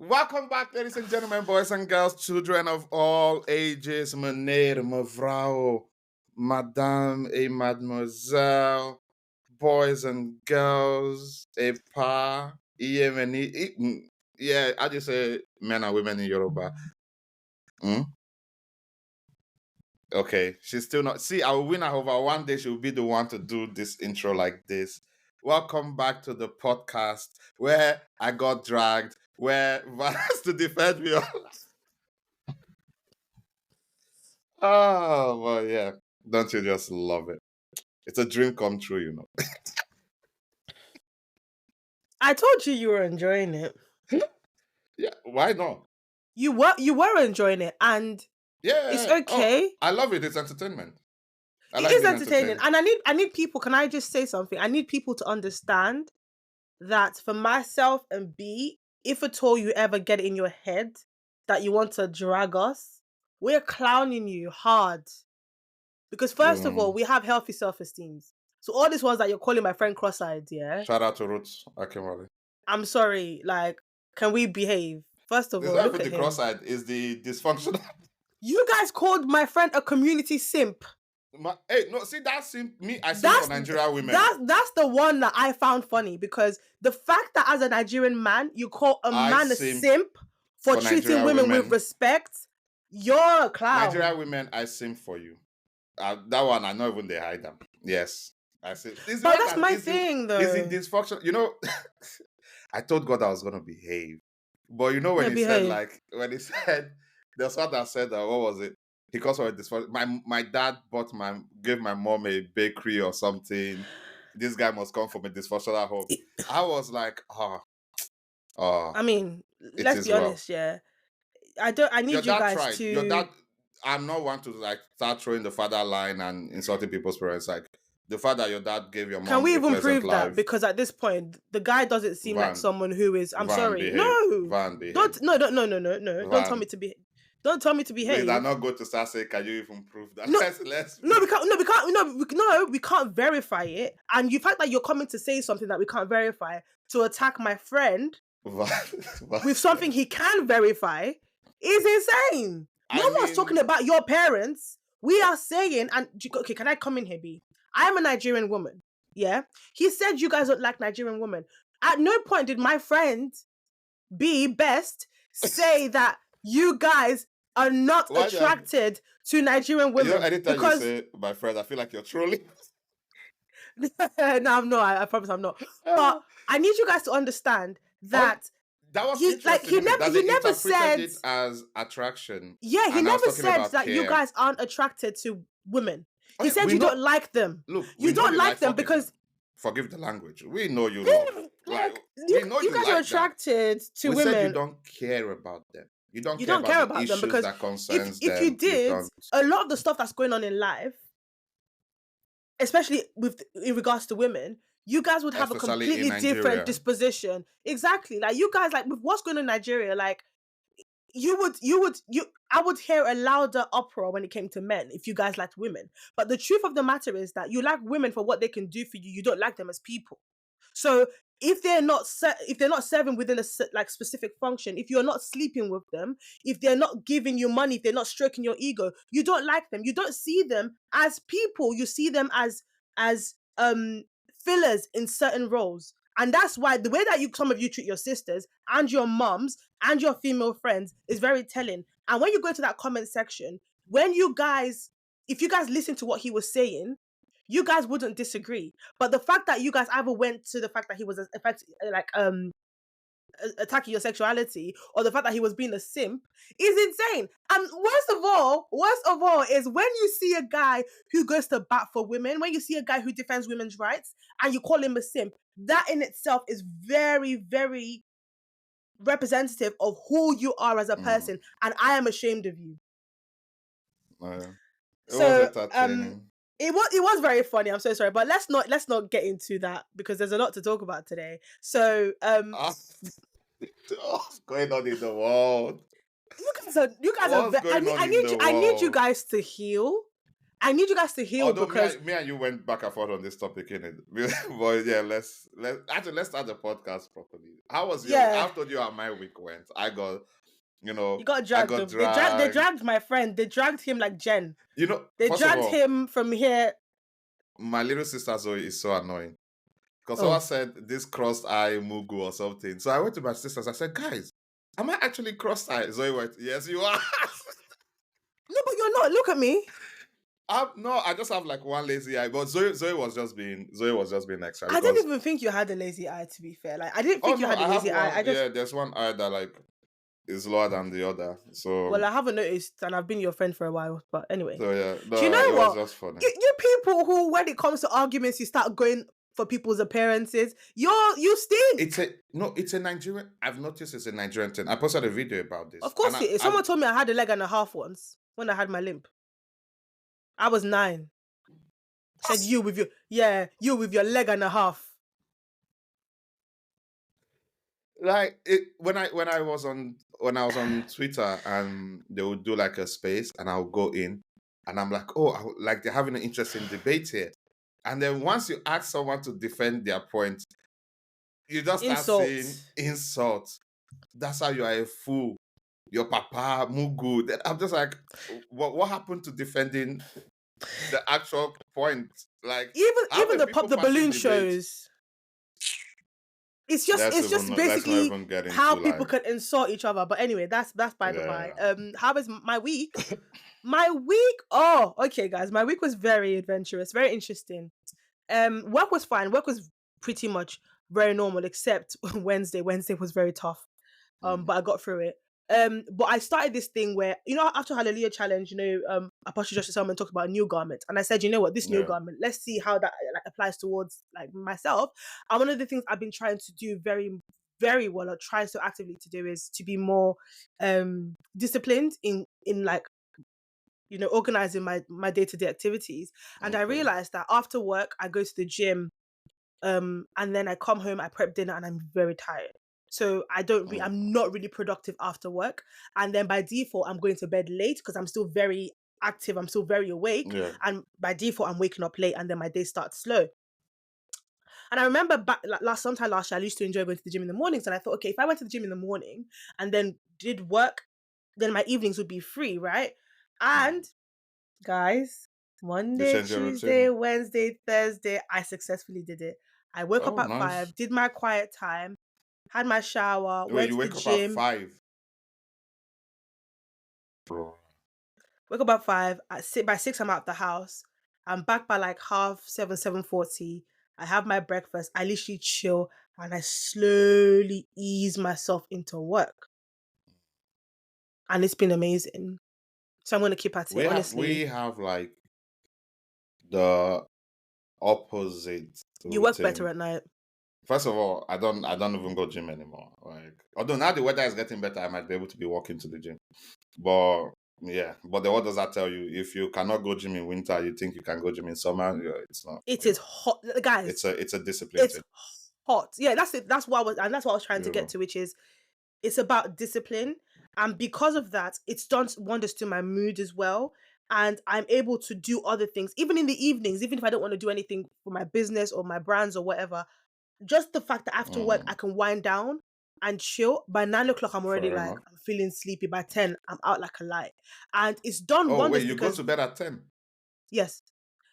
Welcome back, ladies and gentlemen, boys and girls, children of all ages, meneer, mevrouw, madame et mademoiselle, boys and girls, a pa, yeah, how do you say men and women in Yoruba? Hmm? Okay, she's still not. See, I will win her over. One day she'll be the one to do this intro like this. Welcome back to the podcast where I got dragged, where Van has to defend me. Oh, well, yeah. Don't you just love it? It's a dream come true, you know. I told you were enjoying it. Yeah, why not? You were enjoying it, and Yeah, it's oh, okay. I love it. It's entertainment. I It like is being entertaining, entertained. and I need people. Can I just say something? I need people to understand that for myself and B, if at all you ever get it in your head that you want to drag us, we're clowning you hard. Because first of all, we have healthy self-esteem. So all these ones that you're calling my friend cross-eyed, yeah. Shout out to Roots Akimale. I'm sorry, like, can we behave? First of It's all, not look even at the him. cross-eyed, is the dysfunctional. You guys called my friend a community simp. Hey, no, see, that's me. I sing for Nigerian women. That's the one that I found funny, because the fact that as a Nigerian man, you call a man a simp for treating Nigerian women with respect, you're a clown. Nigerian women, I sing for you. That one, I know even they hide them. Yes. I see. But that's my thing, though. Is it dysfunction? You know, I told God I was going to behave. But you know, when he said, there's one that said, what was it? Because of dysfunction. My dad gave my mom a bakery or something. This guy must come from a dysfunctional home. I was like, I mean, let's be honest, yeah. I need you guys to. Your dad, I'm not one to like start throwing the father line and insulting people's parents. Like the fact that your dad gave your mom. Can we even prove that? Because at this point, the guy doesn't seem like someone who is. I'm sorry. No. Don't. No. Don't tell me to be. Don't tell me to behave. Wait, I'm not going to start saying, can you even prove that? No, we can't verify it. And the fact that you're coming to say something that we can't verify to attack my friend with something he can verify is insane. No one's talking about your parents. We are saying, and okay, can I come in here, B? I'm a Nigerian woman. Yeah. He said you guys don't like Nigerian women. At no point did my friend B Best say that you guys are not attracted to Nigerian women. You know, anytime you say my friend, I feel like you're trolling. No, I'm not. I promise I'm not. But I need you guys to understand that that was he never said it as attraction. Yeah, he never said that you guys aren't attracted to women. He said you don't like them. Look, you don't like them because forgive the language. We know you love. You guys are attracted to women. Said you don't care about them. You don't care about them because that concerns if you did, a lot of the stuff that's going on in life, especially in regards to women, you guys would have a completely different disposition. Exactly. Like you guys, like with what's going on in Nigeria, like I would hear a louder uproar when it came to men if you guys liked women. But the truth of the matter is that you like women for what they can do for you. You don't like them as people. So if they're not serving within a specific function, if you're not sleeping with them, if they're not giving you money, if they're not stroking your ego, you don't like them. You don't see them as people. You see them as fillers in certain roles. And that's why the way that some of you treat your sisters and your moms and your female friends is very telling. And when you go to that comment section, if you guys listen to what he was saying, you guys wouldn't disagree. But the fact that you guys either went to the fact that he was attacking your sexuality, or the fact that he was being a simp, is insane. And worst of all is when you see a guy who goes to bat for women, when you see a guy who defends women's rights and you call him a simp, that in itself is very, very representative of who you are as a person. And I am ashamed of you. It was very funny. I'm so sorry, but let's not get into that because there's a lot to talk about today. So what's going on in the world? You guys are I need you guys to heal. I need you guys to heal Although because me and you went back and forth on this topic, innit? But yeah, let's start the podcast properly. How was your? yeah, After you how my week went, I got, you got I dragged. got They dragged. dragged my friend. They dragged him like Jen. They First of dragged all, him from here. my little sister Zoe is so annoying because Oh. someone said this crossed eye mugu or something. So I went to my sisters. I said, guys, am I actually crossed eye? Zoe went, yes, you are. No, but you're not. Look at me. No, I just have like one lazy eye. But Zoe was just being extra. I didn't even think you had a lazy eye. To be fair, like I didn't think you had a lazy eye. There's one eye that like is lower than the other. So well, I haven't noticed, and I've been your friend for a while. But anyway, so yeah, do you know what? Was just funny. You people who, when it comes to arguments, you start going for people's appearances. You stink. It's a Nigerian. I've noticed it's a Nigerian thing. I posted a video about this. Of course, it is. Someone told me I had a leg and a half once when I had my limp. I was 9. Said you with your leg and a half. Like when I was on Twitter and they would do like a space and I'll go in and I'm like, oh, like they're having an interesting debate here. And then once you ask someone to defend their point, you just start saying insults. That's how you are a fool. Your papa, mugu. Then I'm just like, what happened to defending the actual point? Like even the balloon shows. It's just basically how people can insult each other. But anyway, that's by the by. How was my week? My week, oh, okay, guys. My week was very adventurous, very interesting. Work was fine. Work was pretty much very normal, except Wednesday. Wednesday was very tough. But I got through it. But I started this thing where, after Hallelujah Challenge, Apostle Joshua Selman talked about a new garment. And I said, you know what, this new garment, let's see how that applies towards like myself. And one of the things I've been trying to do very, very well, or trying so actively to do, is to be more disciplined in like, organizing my day-to-day activities. And I realized that after work, I go to the gym, and then I come home, I prep dinner, and I'm very tired. So I'm not really productive after work. And then by default, I'm going to bed late because I'm still very active. I'm still very awake. Yeah. And by default, I'm waking up late and then my day starts slow. And I remember sometime last year, I used to enjoy going to the gym in the mornings. And I thought, okay, if I went to the gym in the morning and then did work, then my evenings would be free, right? And guys, Monday, Tuesday, Wednesday, Thursday, I successfully did it. I woke up at 5, did my quiet time, had my shower, went to the gym. Up at 5? Bro. Wake up at 5. By 6, I'm out the house. I'm back by like 6:30, 7:40. I have my breakfast. I literally chill and I slowly ease myself into work. And it's been amazing. So I'm going to keep at it, honestly. We have like the opposite. You work better at night. First of all, I don't even go gym anymore. Like, although now the weather is getting better, I might be able to be walking to the gym. But yeah, but what does that tell you? If you cannot go gym in winter, you think you can go gym in summer? Yeah, it's not. It is hot, guys. It's a discipline. It's hot. Yeah, that's it. That's what I was trying to get to, which is it's about discipline, and because of that, it's done wonders to my mood as well. And I'm able to do other things, even in the evenings, even if I don't want to do anything for my business or my brands or whatever. Just the fact that after work I can wind down and chill. By 9 o'clock, I'm already I'm feeling sleepy. By 10, I'm out like a light. And it's done wonders. Wait, you go to bed at 10? Yes.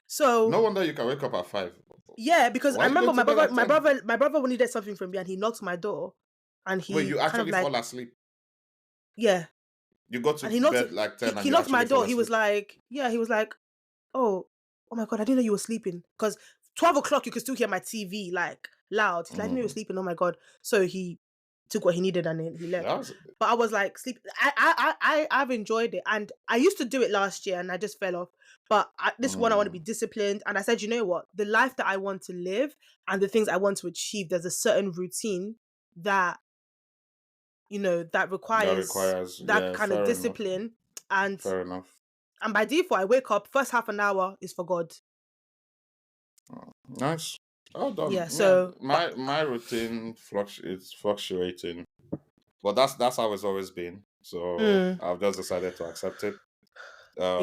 So no wonder you can wake up at 5. Yeah, because I remember my brother needed something from me, and he knocked my door, and he you actually fall asleep. Yeah. You got to bed like 10. He knocked my door. He was like, oh my God, I didn't know you were sleeping. Because 12 o'clock, you could still hear my TV like loud. He's like, I didn't know you were sleeping. Oh my God. So he took what he needed and then he left. But I was like, sleep. I've enjoyed it. And I used to do it last year and I just fell off. But this one, I want to be disciplined. And I said, you know what? The life that I want to live and the things I want to achieve, there's a certain routine that, that requires that kind of discipline. Enough. And fair enough. And by default, I wake up, first half an hour is for God. Nice. Oh, done. Yeah, so my routine is fluctuating, but that's how it's always been. So I've just decided to accept it. But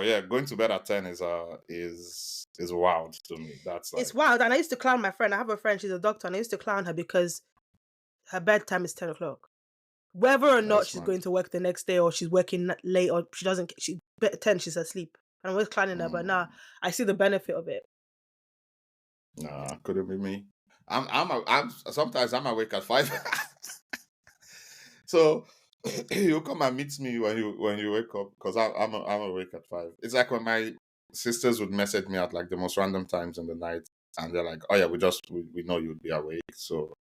yeah, going to bed at 10 is wild to me. That's like, it's wild. And I used to clown my friend. I have a friend, she's a doctor, and I used to clown her because her bedtime is 10 o'clock. Whether or not she's going to work the next day, or she's working late, or she doesn't, she 10, she's asleep. And I'm always clowning her, but now I see the benefit of it. Nah, couldn't be me. I'm sometimes I'm awake at 5. So you come and meet me when you wake up, because I'm awake at 5. It's like when my sisters would message me at like the most random times in the night, and they're like, "Oh yeah, we know you'd be awake." So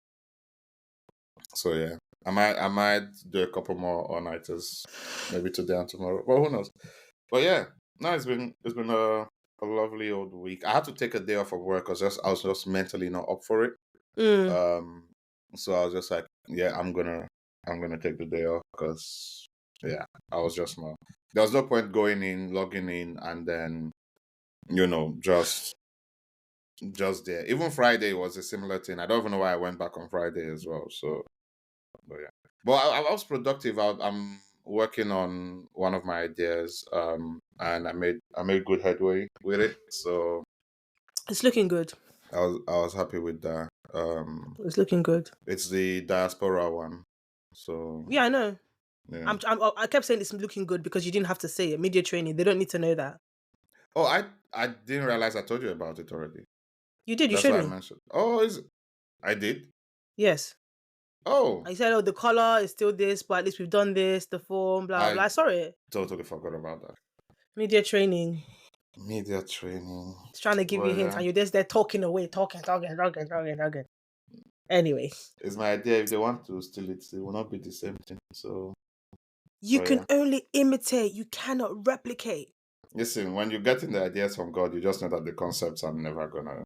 yeah, I might do a couple more all-nighters, maybe today and tomorrow. Well, who knows? But yeah, no, it's been a lovely old week. I had to take a day off of work because I was just mentally not up for it. So I was just like, yeah, I'm gonna take the day off, because yeah, I was just not. There was no point logging in, and then just there. Even Friday was a similar thing. I don't even know why I went back on Friday as well. So, but yeah, but I was productive. I'm working on one of my ideas, and I made good headway with it. So it's looking good. I was happy with that. It's looking good. It's the diaspora one. So yeah, I know. Yeah. I kept saying it's looking good because you didn't have to say it. Media training, they don't need to know that. Oh, I didn't realize I told you about it already. You did. You That's showed why me. I mentioned. Oh, I did? Yes. Oh. I said, the color is still this, but at least we've done this, the form, blah, blah. I saw it. Totally forgot about that. Media training. It's trying to give you hints, and you're just there talking away, talking. Anyway. It's my idea. If they want to steal it will not be the same thing. So you can only imitate. You cannot replicate. Listen, when you're getting the ideas from God, you just know that the concepts are never gonna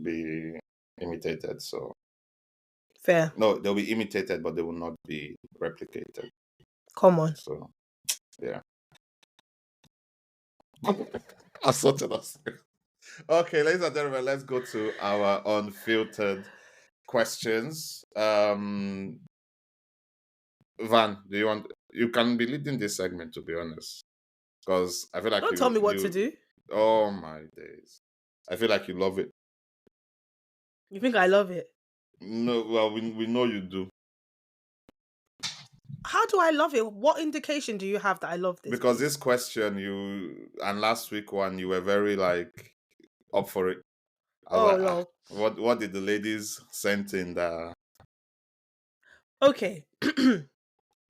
be imitated. So fair. No, they'll be imitated, but they will not be replicated. Come on. So yeah. I sorted us. Okay, ladies and gentlemen, let's go to our unfiltered questions. Van, you can be leading this segment, to be honest, because I feel like don't tell me what to do. Oh my days, I feel like you love it. You think I love it? No, well, we know you do. How do I love it? What indication do you have that I love this? Because this question, and last week one, you were very like up for it. No. What did the ladies send in the? Okay.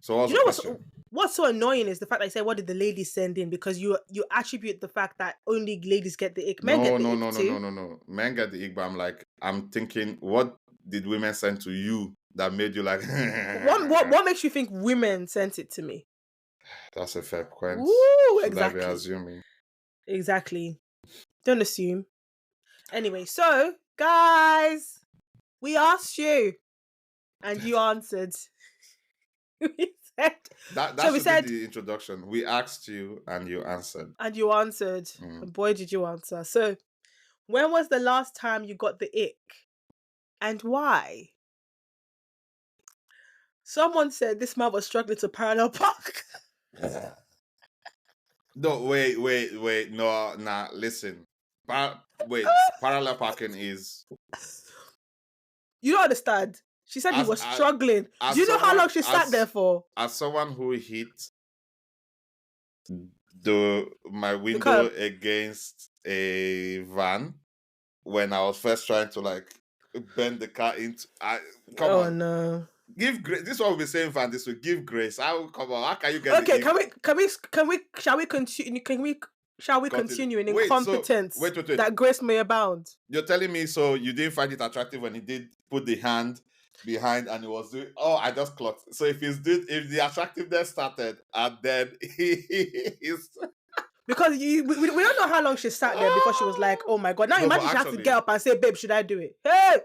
So what's the question? What's so annoying is the fact that I say, what did the ladies send in? Because you attribute the fact that only ladies get the ick. Men get the ick too. No. Men get the ick, but I'm thinking, what did women send to you that made you like? what makes you think women sent it to me? That's a fair point. Exactly. I be assuming? Exactly. Don't assume. Anyway, so guys, we asked you, and you answered. We said that should be the introduction. We asked you, and you answered. And boy, did you answer. So, when was the last time you got the ick, and why? Someone said this man was struggling to parallel park. No, wait. No, nah. Listen. Parallel parking is. You don't understand. She said he was struggling. Do you know how long she sat there for? As someone who hit my window against a van when I was first trying to like bend the car into. Come on. Oh no. Give grace. This is what we'll be saying, Van. This will give grace. Come on. How can you get? Okay, shall we continue? Shall we continue in incompetence wait. that grace may abound? You're telling me so you didn't find it attractive when he did put the hand behind and he was doing? Oh, I just clocked. So if if the attractiveness started and then he's because we don't know how long she sat there before she was like, oh my god. Now imagine she has to get up and say, babe, should I do it? Hey.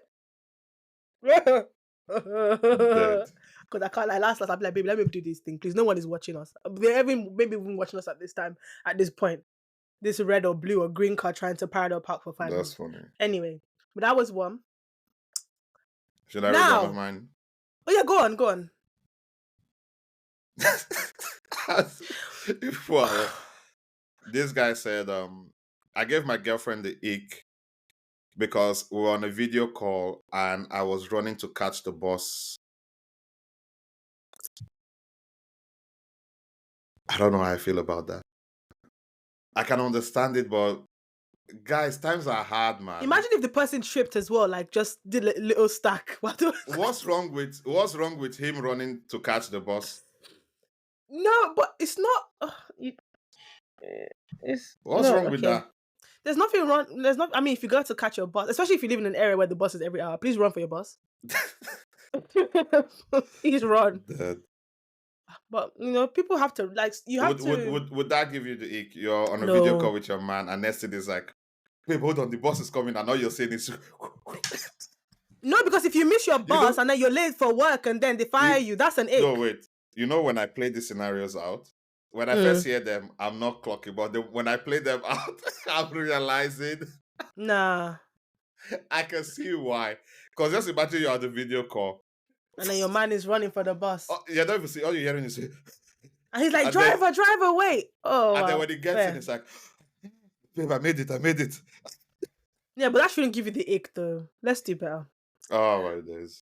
Because I can't like last I'll be like, baby, let me do this thing, please. No one is watching us. They're maybe even watching us at this time, at this point. This red or blue or green car trying to parallel park for 5 minutes. That's funny. Anyway, but that was one. Should I read one of mine? Oh yeah, go on. Wow. This guy said, I gave my girlfriend the ick because we were on a video call and I was running to catch the bus. I don't know how I feel about that. I can understand it, but guys, times are hard, man. Imagine if the person tripped as well, like just did a little stack. What's wrong with him running to catch the bus? No, but it's not. What's wrong with that? There's nothing wrong. I mean, if you go to catch your bus, especially if you live in an area where the bus is every hour, please run for your bus. Please run. Dead. But people have to Would that give you the ick? You're on a video call with your man, and next thing is like, babe, hold on, the bus is coming, and all you're saying is no, because if you miss your bus and then you're late for work and then they fire you, that's an ick. No, wait. When I play these scenarios out, when I first hear them, I'm not clocking, but when I play them out, I'm realizing. Nah. I can see why. Because just imagine you're on the video call. And then your man is running for the bus. You don't even see. All you're hearing is. And he's like, driver, wait. Oh. And then when he gets in, it's like, babe, I made it. Yeah, but that shouldn't give you the ick, though. Let's do better. Oh, my days.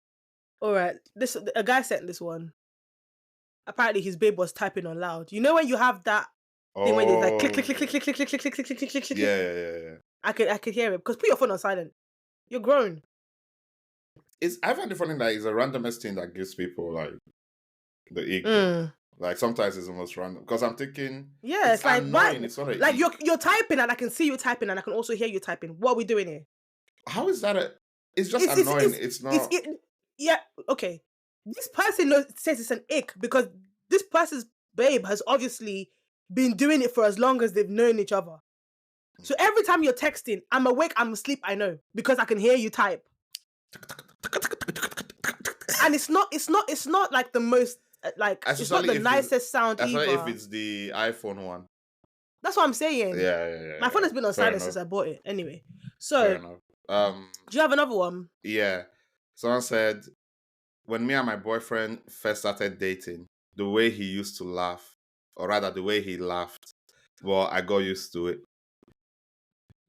All right. A guy sent this one. Apparently, his babe was typing on loud. You know when you have that thing where it's like click, click, click, click, click, click, click, click, click, click, click, click. Yeah. I could hear it because put your phone on silent. You're grown. I find it funny that it's a randomest thing that gives people like the ick. Like sometimes it's the most random because I'm thinking. Yeah, it's like annoying. It's not like you're typing and I can see you typing and I can also hear you typing. What are we doing here? How is that? It's just annoying. It's not. Yeah. Okay. This person says it's an ick because this person's babe has obviously been doing it for as long as they've known each other. So every time you're texting, I'm awake, I'm asleep, I know, because I can hear you type. And it's not like the most like it's not the nicest sound either. If it's the iPhone one. That's what I'm saying. Yeah. My phone has been on silent since I bought it. Anyway. So do you have another one? Yeah. Someone said, when me and my boyfriend first started dating, the way he used to laugh, or rather the way he laughed, well, I got used to it.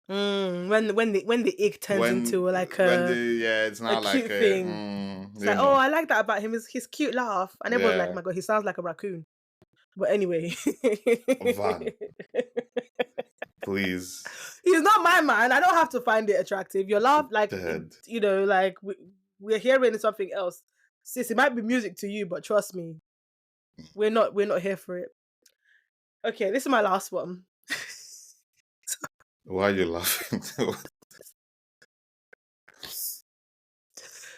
When the ick turns into like it's not like cute thing. It's like, oh, I like that about him. His cute laugh, and everyone's like, my God, he sounds like a raccoon. But anyway, Van, please. He's not my man. I don't have to find it attractive. Your laugh, like like we're hearing something else. Sis, it might be music to you, but trust me, we're not here for it. Okay, this is my last one. Why are you laughing?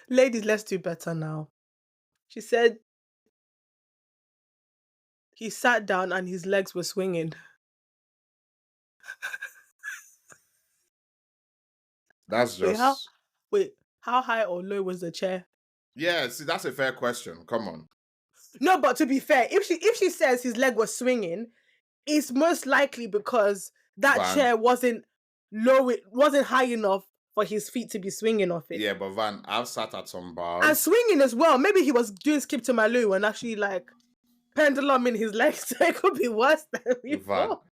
Ladies, let's do better now. She said he sat down and his legs were swinging. That's just... how high or low was the chair? Yeah, see, that's a fair question. Come on. No, but to be fair, if she says his leg was swinging, it's most likely because that chair wasn't low, it wasn't high enough for his feet to be swinging off it. Yeah, but Van, I've sat at some bars. And swinging as well. Maybe he was doing skip to my loo and actually like pendulum in his legs, so it could be worse than we thought.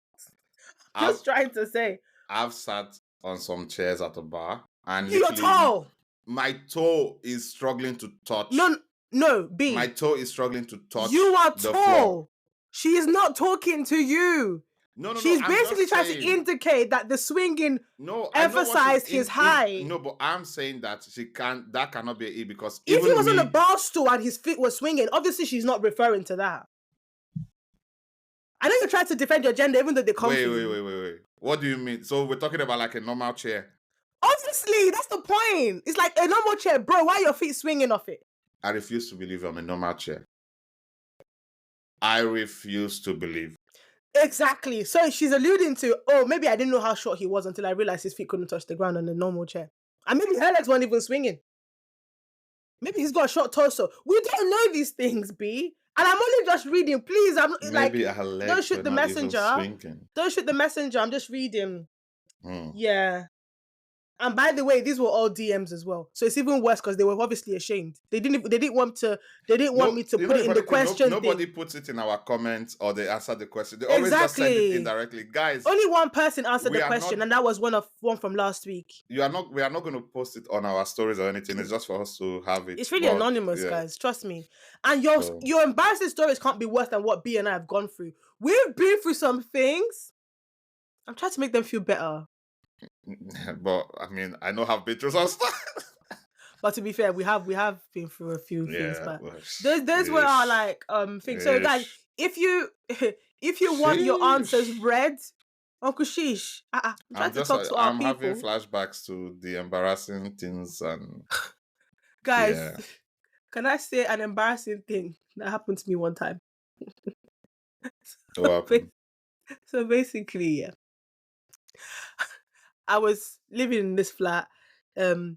Just trying to say. I've sat on some chairs at a bar and you're tall. My toe is struggling to touch. No, B. My toe is struggling to touch. You are tall. Floor. She is not talking to you. No. She's basically trying to indicate that the swinging emphasized his height. No, but I'm saying that that cannot be an E because if he was on a bar stool and his feet were swinging, obviously she's not referring to that. I know you're trying to defend your gender even though they come Wait. What do you mean? So we're talking about like a normal chair? Obviously, that's the point. It's like a normal chair. Bro, why are your feet swinging off it? I refuse to believe I'm a normal chair. I refuse to believe. Exactly. So she's alluding to, maybe I didn't know how short he was until I realized his feet couldn't touch the ground on a normal chair. And maybe her legs weren't even swinging. Maybe he's got a short torso. We don't know these things, B. And I'm only just reading. Please, I'm maybe her legs don't shoot the messenger. Don't shoot the messenger. I'm just reading. Yeah. And by the way, these were all DMs as well, so it's even worse because they were obviously ashamed. They didn't want me to put it in the question. Nobody puts it in our comments or they answer the question. They always Exactly. just send it indirectly, guys. Only one person answered the question, and that was one from last week. We are not going to post it on our stories or anything. It's just for us to have it. It's really anonymous, guys. Trust me. And your embarrassing stories can't be worse than what B and I have gone through. We've been through some things. I'm trying to make them feel better. But I mean, I know I've been through some stuff. But to be fair, we have been through a few things. But those were our like things. So guys, if you want your answers read, Uncle Sheesh, I'm trying to talk to our people. I'm having flashbacks to the embarrassing things and guys. Can I say an embarrassing thing that happened to me one time? So basically, I was living in this flat in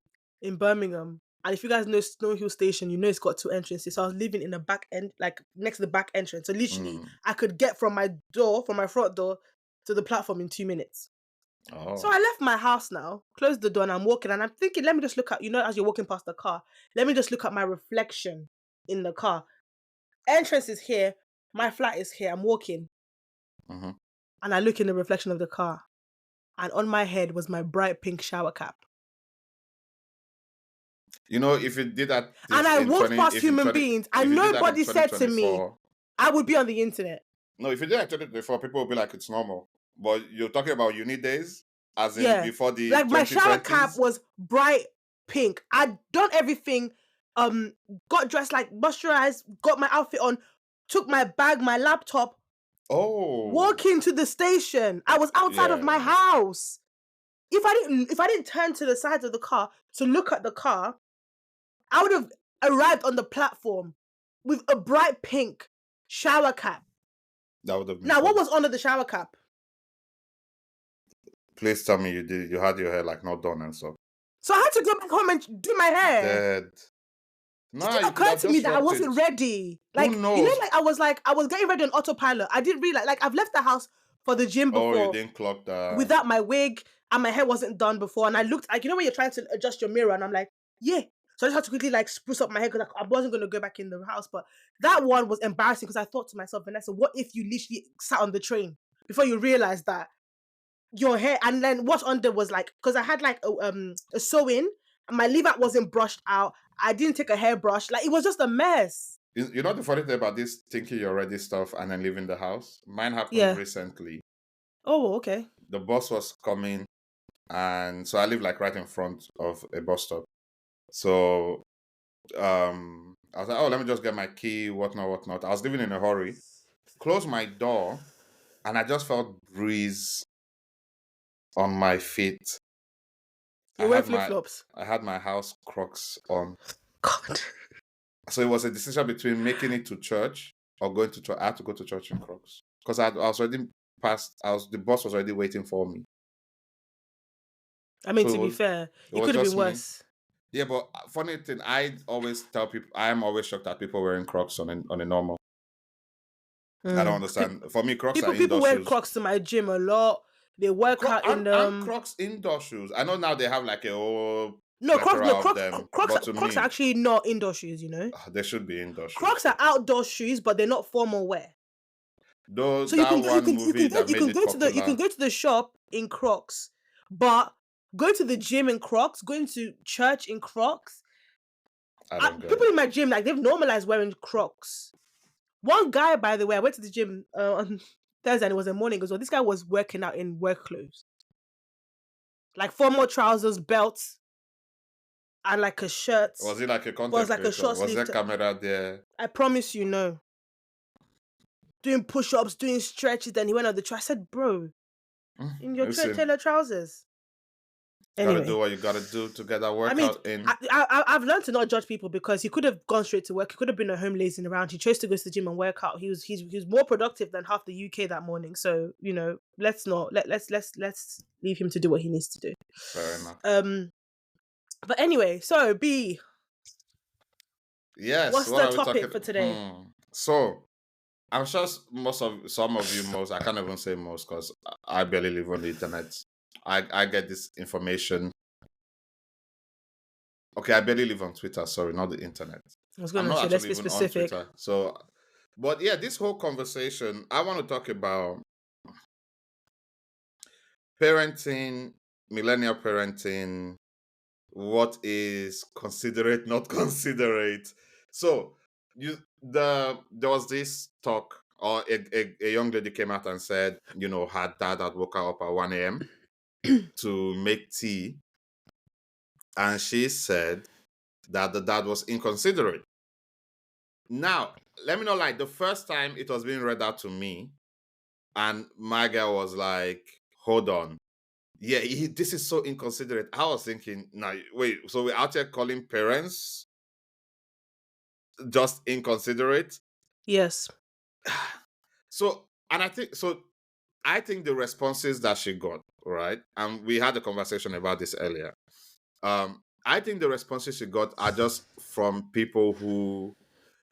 Birmingham. And if you guys know Snow Hill Station, you know it's got 2 entrances. So I was living in the back end, like next to the back entrance. So literally, I could get from my front door to the platform in 2 minutes. Oh. So I left my house now, closed the door, and I'm walking. And I'm thinking, let me just look at, as you're walking past the car, let me just look at my reflection in the car. Entrance is here. My flat is here. I'm walking. And I look in the reflection of the car. And on my head was my bright pink shower cap. If you did that, and I walked past human beings, and nobody said to me, I would be on the internet. No, if you did that 2024, people will be like, it's normal. But you're talking about uni days, as in before the my shower cap was bright pink. I'd done everything, got dressed, like moisturized, got my outfit on, took my bag, my laptop. Walking to the station. I was outside of my house. If I didn't turn to the side of the car to look at the car, I would have arrived on the platform with a bright pink shower cap. That would have been what was under the shower cap? Please tell me you had your hair like not done and stuff. So I had to go back home and do my hair. Dead. No, it occurred to me that I wasn't ready. Like, I was getting ready on autopilot. I didn't realize, I've left the house for the gym before. Oh, you didn't clock that. Without my wig, and my hair wasn't done before. And I looked, when you're trying to adjust your mirror, and I'm like, yeah. So I just had to quickly, spruce up my hair because I wasn't going to go back in the house. But that one was embarrassing because I thought to myself, Vanessa, what if you literally sat on the train before you realized that your hair, and then what's under was because I had a sew-in, and my leave-out wasn't brushed out. I didn't take a hairbrush. It was just a mess. You know the funny thing about this thinking you're ready stuff and then leaving the house? Mine happened recently. Oh, okay. The bus was coming, and so I live right in front of a bus stop. So I was like, let me just get my key, whatnot. I was living in a hurry. Closed my door, and I just felt breeze on my feet. You wear flip-flops? I had my house Crocs on. God. So it was a decision between making it to church or going to church. I had to go to church in Crocs because I was already the bus was already waiting for me. I mean, to be fair, it could have been worse. Yeah, but funny thing, I always tell people, I am always shocked at people wearing Crocs on a normal. I don't understand. For me, Crocs are indoor shoes. People wear Crocs to my gym a lot. They work out in them. And Crocs indoor shoes. I know now they have Crocs are actually not indoor shoes, They should be indoor shoes. Crocs are outdoor shoes, but they're not formal wear. So you can go to the shop in Crocs, but going to the gym in Crocs, going to church in Crocs. People in my gym, they've normalized wearing Crocs. One guy, by the way, I went to the gym on Thursday, and it was a morning as well. This guy was working out in work clothes, formal trousers, belts, and a shirt. Was he like a content creator? A short sleeve. Was there camera there? I promise you, no. Doing push-ups, doing stretches, then he went on the track. I said, bro, in your tailor trousers. Anyway. Gotta do what you gotta do to get that workout in. I've learned to not judge people because he could have gone straight to work. He could have been at home lazing around. He chose to go to the gym and work out. He was more productive than half the UK that morning. So let's leave him to do what he needs to do. Fair enough. But anyway, so B. Yes. What's the topic for today? So I'm sure some of you I can't even say most because I barely live on the internet. I get this information Okay, I barely live on Twitter. Sorry, not the internet. I was I'm gonna not say, let's actually be even on specific. Twitter. So, but yeah, this whole conversation, I want to talk about parenting, millennial parenting, what is considerate, not considerate. So there was this talk, or a young lady came out and said, her dad had woke her up at 1 a.m. to make tea, and she said that the dad was inconsiderate. Now, let me know, like, the first time it was being read out to me, and my girl was like, hold on. Yeah, this is so inconsiderate. I was thinking, now, wait, so we're out here calling parents just inconsiderate? Yes. So, and I think the responses that she got, right? And we had a conversation about this earlier. I think the responses she got are just from people who,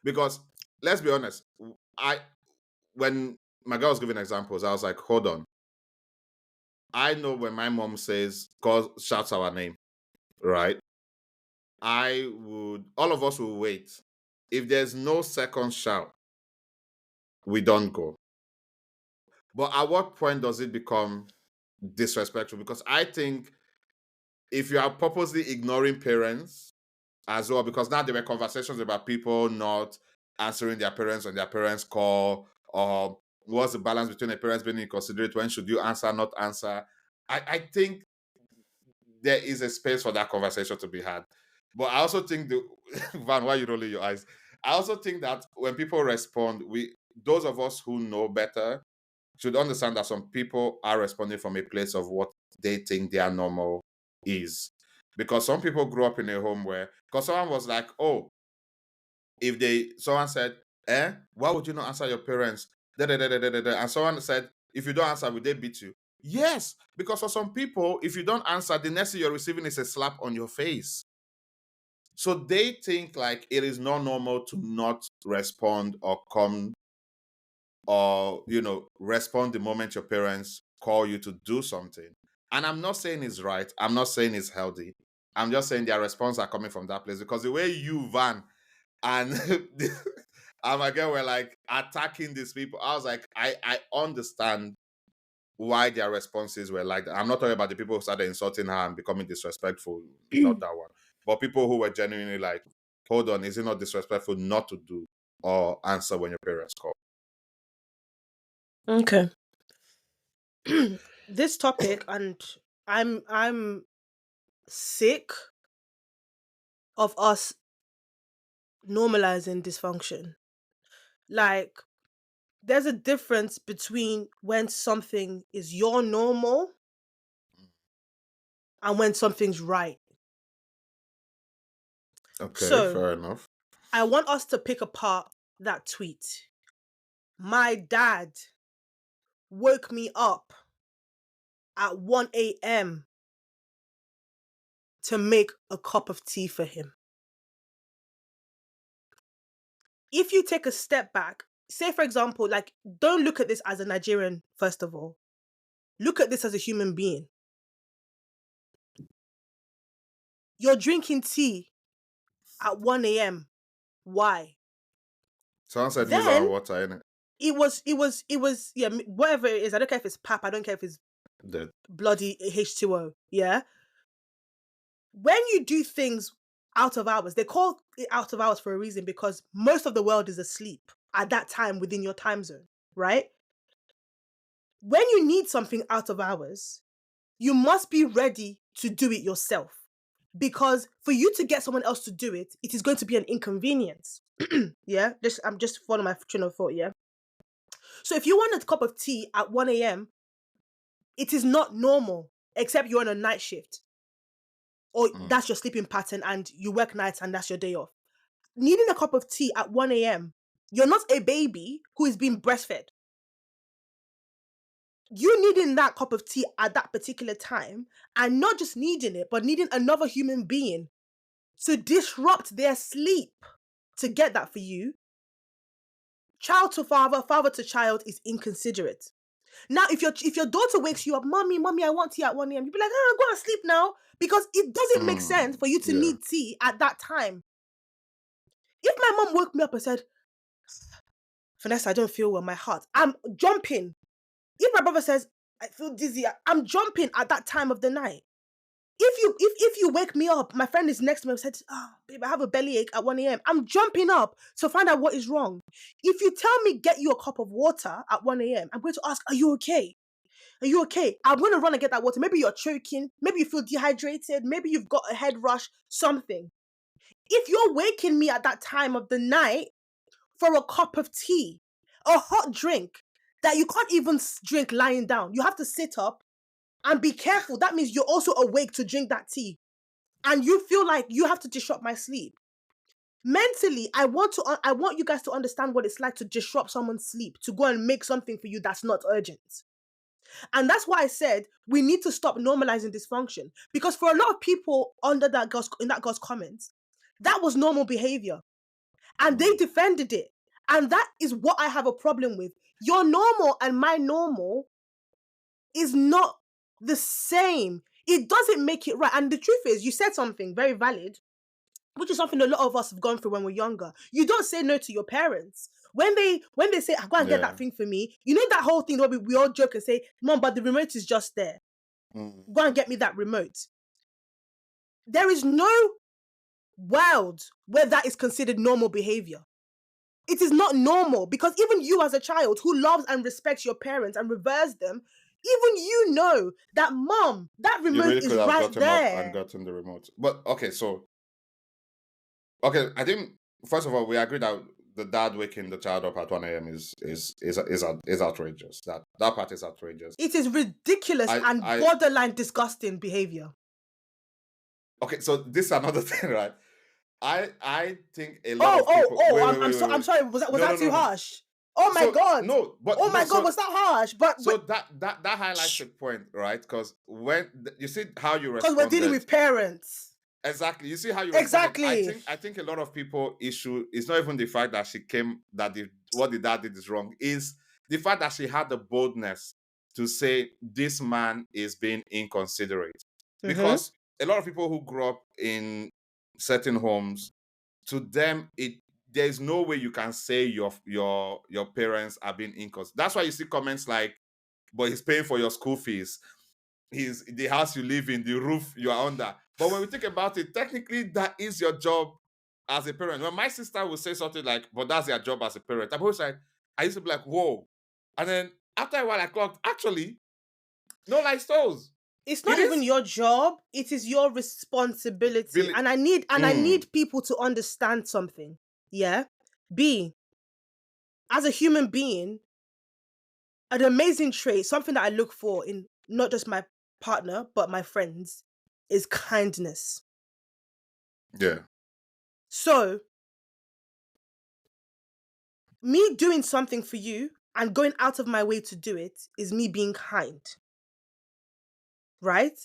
because let's be honest, when my girl was giving examples, I was like, hold on. I know when my mom shouts our name, right? All of us will wait. If there's no second shout, we don't go. But at what point does it become disrespectful? Because I think if you are purposely ignoring parents as well, because now there were conversations about people not answering their parents when their parents call, or what's the balance between a parents being inconsiderate, when should you answer, not answer. I think there is a space for that conversation to be had. But I also think Van, why are you rolling your eyes? I also think that when people respond, those of us who know better should understand that some people are responding from a place of what they think their normal is. Because some people grew up in a home because someone was like, oh, someone said, why would you not answer your parents? Da, da, da, da, da, da. And someone said, if you don't answer, will they beat you? Yes, because for some people, if you don't answer, the next thing you're receiving is a slap on your face. So they think like it is not normal to not respond or come or, respond the moment your parents call you to do something. And I'm not saying it's right. I'm not saying it's healthy. I'm just saying their response are coming from that place, because the way you, Van, and and my girl were like attacking these people, I was like, I understand why their responses were like that. I'm not talking about the people who started insulting her and becoming disrespectful, not that one. But people who were genuinely like, hold on, is it not disrespectful not to do or answer when your parents call? Okay. This topic, and I'm sick of us normalizing dysfunction. Like, there's a difference between when something is your normal and when something's right. Okay, So, fair enough. I want us to pick apart that tweet. My dad woke me up at 1 a.m. to make a cup of tea for him. If you take a step back, say for example, like, don't look at this as a Nigerian, first of all. Look at this as a human being. You're drinking tea at 1 a.m. Why? Someone said liver and Then water, innit? it was, yeah, whatever it is. I don't care if it's pap, I don't care if it's Dead. bloody H2O, yeah? When you do things out of hours, they call it out of hours for a reason, because most of the world is asleep at that time within your time zone, right? When you need something out of hours, you must be ready to do it yourself. Because for you to get someone else to do it, it is going to be an inconvenience. Yeah? I'm just following my train of thought, yeah? So if you want a cup of tea at 1 a.m., it is not normal, except you're on a night shift. Or that's your sleeping pattern and you work nights and that's your day off. Needing a cup of tea at 1 a.m., you're not a baby who is being breastfed. You needing that cup of tea at that particular time, and not just needing it, but needing another human being to disrupt their sleep to get that for you. Child to father, father to child is inconsiderate. Now, if your daughter wakes you up, mommy, I want tea at 1 a.m., you'd be like, go and sleep now, because it doesn't make sense for you to need tea at that time. If my mom woke me up and said, Vanessa, I don't feel well, my heart, I'm jumping. If my brother says, I feel dizzy, I'm jumping at that time of the night. If you wake me up, my friend is next to me and said, babe, I have a bellyache at 1 a.m. I'm jumping up to find out what is wrong. If you tell me, get you a cup of water at 1 a.m., I'm going to ask, are you okay? Are you okay? I'm going to run and get that water. Maybe you're choking. Maybe you feel dehydrated. Maybe you've got a head rush, something. If you're waking me at that time of the night for a cup of tea, a hot drink that you can't even drink lying down, you have to sit up and be careful. That means you're also awake to drink that tea. And you feel like you have to disrupt my sleep. Mentally, I want you guys to understand what it's like to disrupt someone's sleep, to go and make something for you that's not urgent. And that's why I said we need to stop normalizing dysfunction. Because for a lot of people in that girl's comments, that was normal behavior. And they defended it. And that is what I have a problem with. Your normal and my normal is not the same. It doesn't make it right. And the truth is, you said something very valid, which is something a lot of us have gone through when we're younger. You don't say no to your parents. When they say, go and get that thing for me, you know that whole thing where we all joke and say, Mom, but the remote is just there. Go and get me that remote. There is no world where that is considered normal behavior. It is not normal, because even you as a child who loves and respects your parents and reveres them, even you know that, Mom, that remote really is right there. Up and gotten the remote. But okay, I think first of all we agree that the dad waking the child up at 1 a.m. is outrageous. That part is outrageous. It is ridiculous and borderline disgusting behavior. Okay, so this is another thing, right? I think a lot of people... I'm sorry. Was that too harsh? Oh my God! No, but was that harsh? But so that highlights the point, right? Because when you see how you responded, because we're dealing with parents. Exactly. You see how you exactly. I think a lot of people issue is not even the fact that she came what the dad did is wrong. Is the fact that she had the boldness to say this man is being inconsiderate. Because a lot of people who grew up in certain homes, to them there is no way you can say your parents are being inconsiderate. That's why you see comments like, but he's paying for your school fees. He's the house you live in, the roof you are under. But when we think about it, technically that is your job as a parent. When my sister would say something like, but that's your job as a parent, I'm always like, I used to be like, whoa. And then after a while I clocked, actually, no like stones. It's not even your job, it is your responsibility. Really? And I need people to understand something. Yeah? As a human being, an amazing trait, something that I look for in not just my partner, but my friends, is kindness. Yeah. So, me doing something for you and going out of my way to do it is me being kind. Right?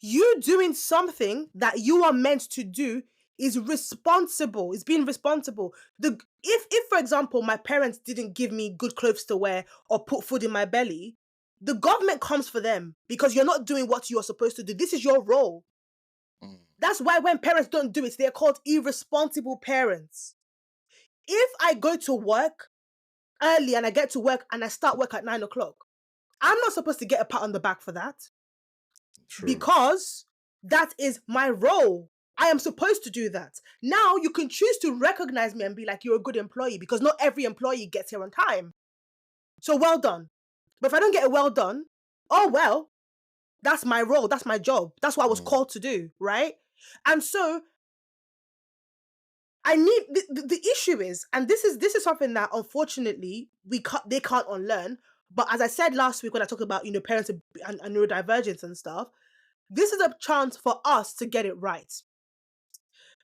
You doing something that you are meant to do is responsible. It's being responsible. If for example, my parents didn't give me good clothes to wear or put food in my belly, the government comes for them because you're not doing what you're supposed to do. This is your role. That's why when parents don't do it, they're called irresponsible parents. If I go to work early and I get to work and I start work at 9 o'clock, I'm not supposed to get a pat on the back for that. True. Because that is my role. I am supposed to do that. Now you can choose to recognize me and be like, you're a good employee, because not every employee gets here on time. So well done. But if I don't get it well done, oh well, that's my role. That's my job. That's what I was called to do, right? And so I need the issue is, and this is something that unfortunately they can't unlearn. But as I said last week when I talked about parents and neurodivergence and stuff, this is a chance for us to get it right.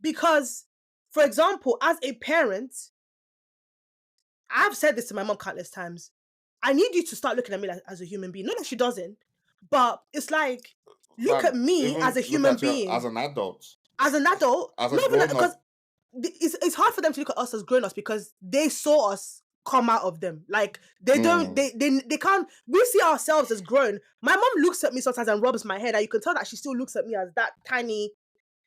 Because, for example, as a parent, I've said this to my mom countless times. I need you to start looking at me as a human being. Not that she doesn't, but it's like, look at me as a human being. As an adult. As an adult. As a grown-up. Because it's hard for them to look at us as grown-ups because they saw us come out of them. Like they don't, they can't. We see ourselves as grown. My mom looks at me sometimes and rubs my head, and you can tell that she still looks at me as that tiny,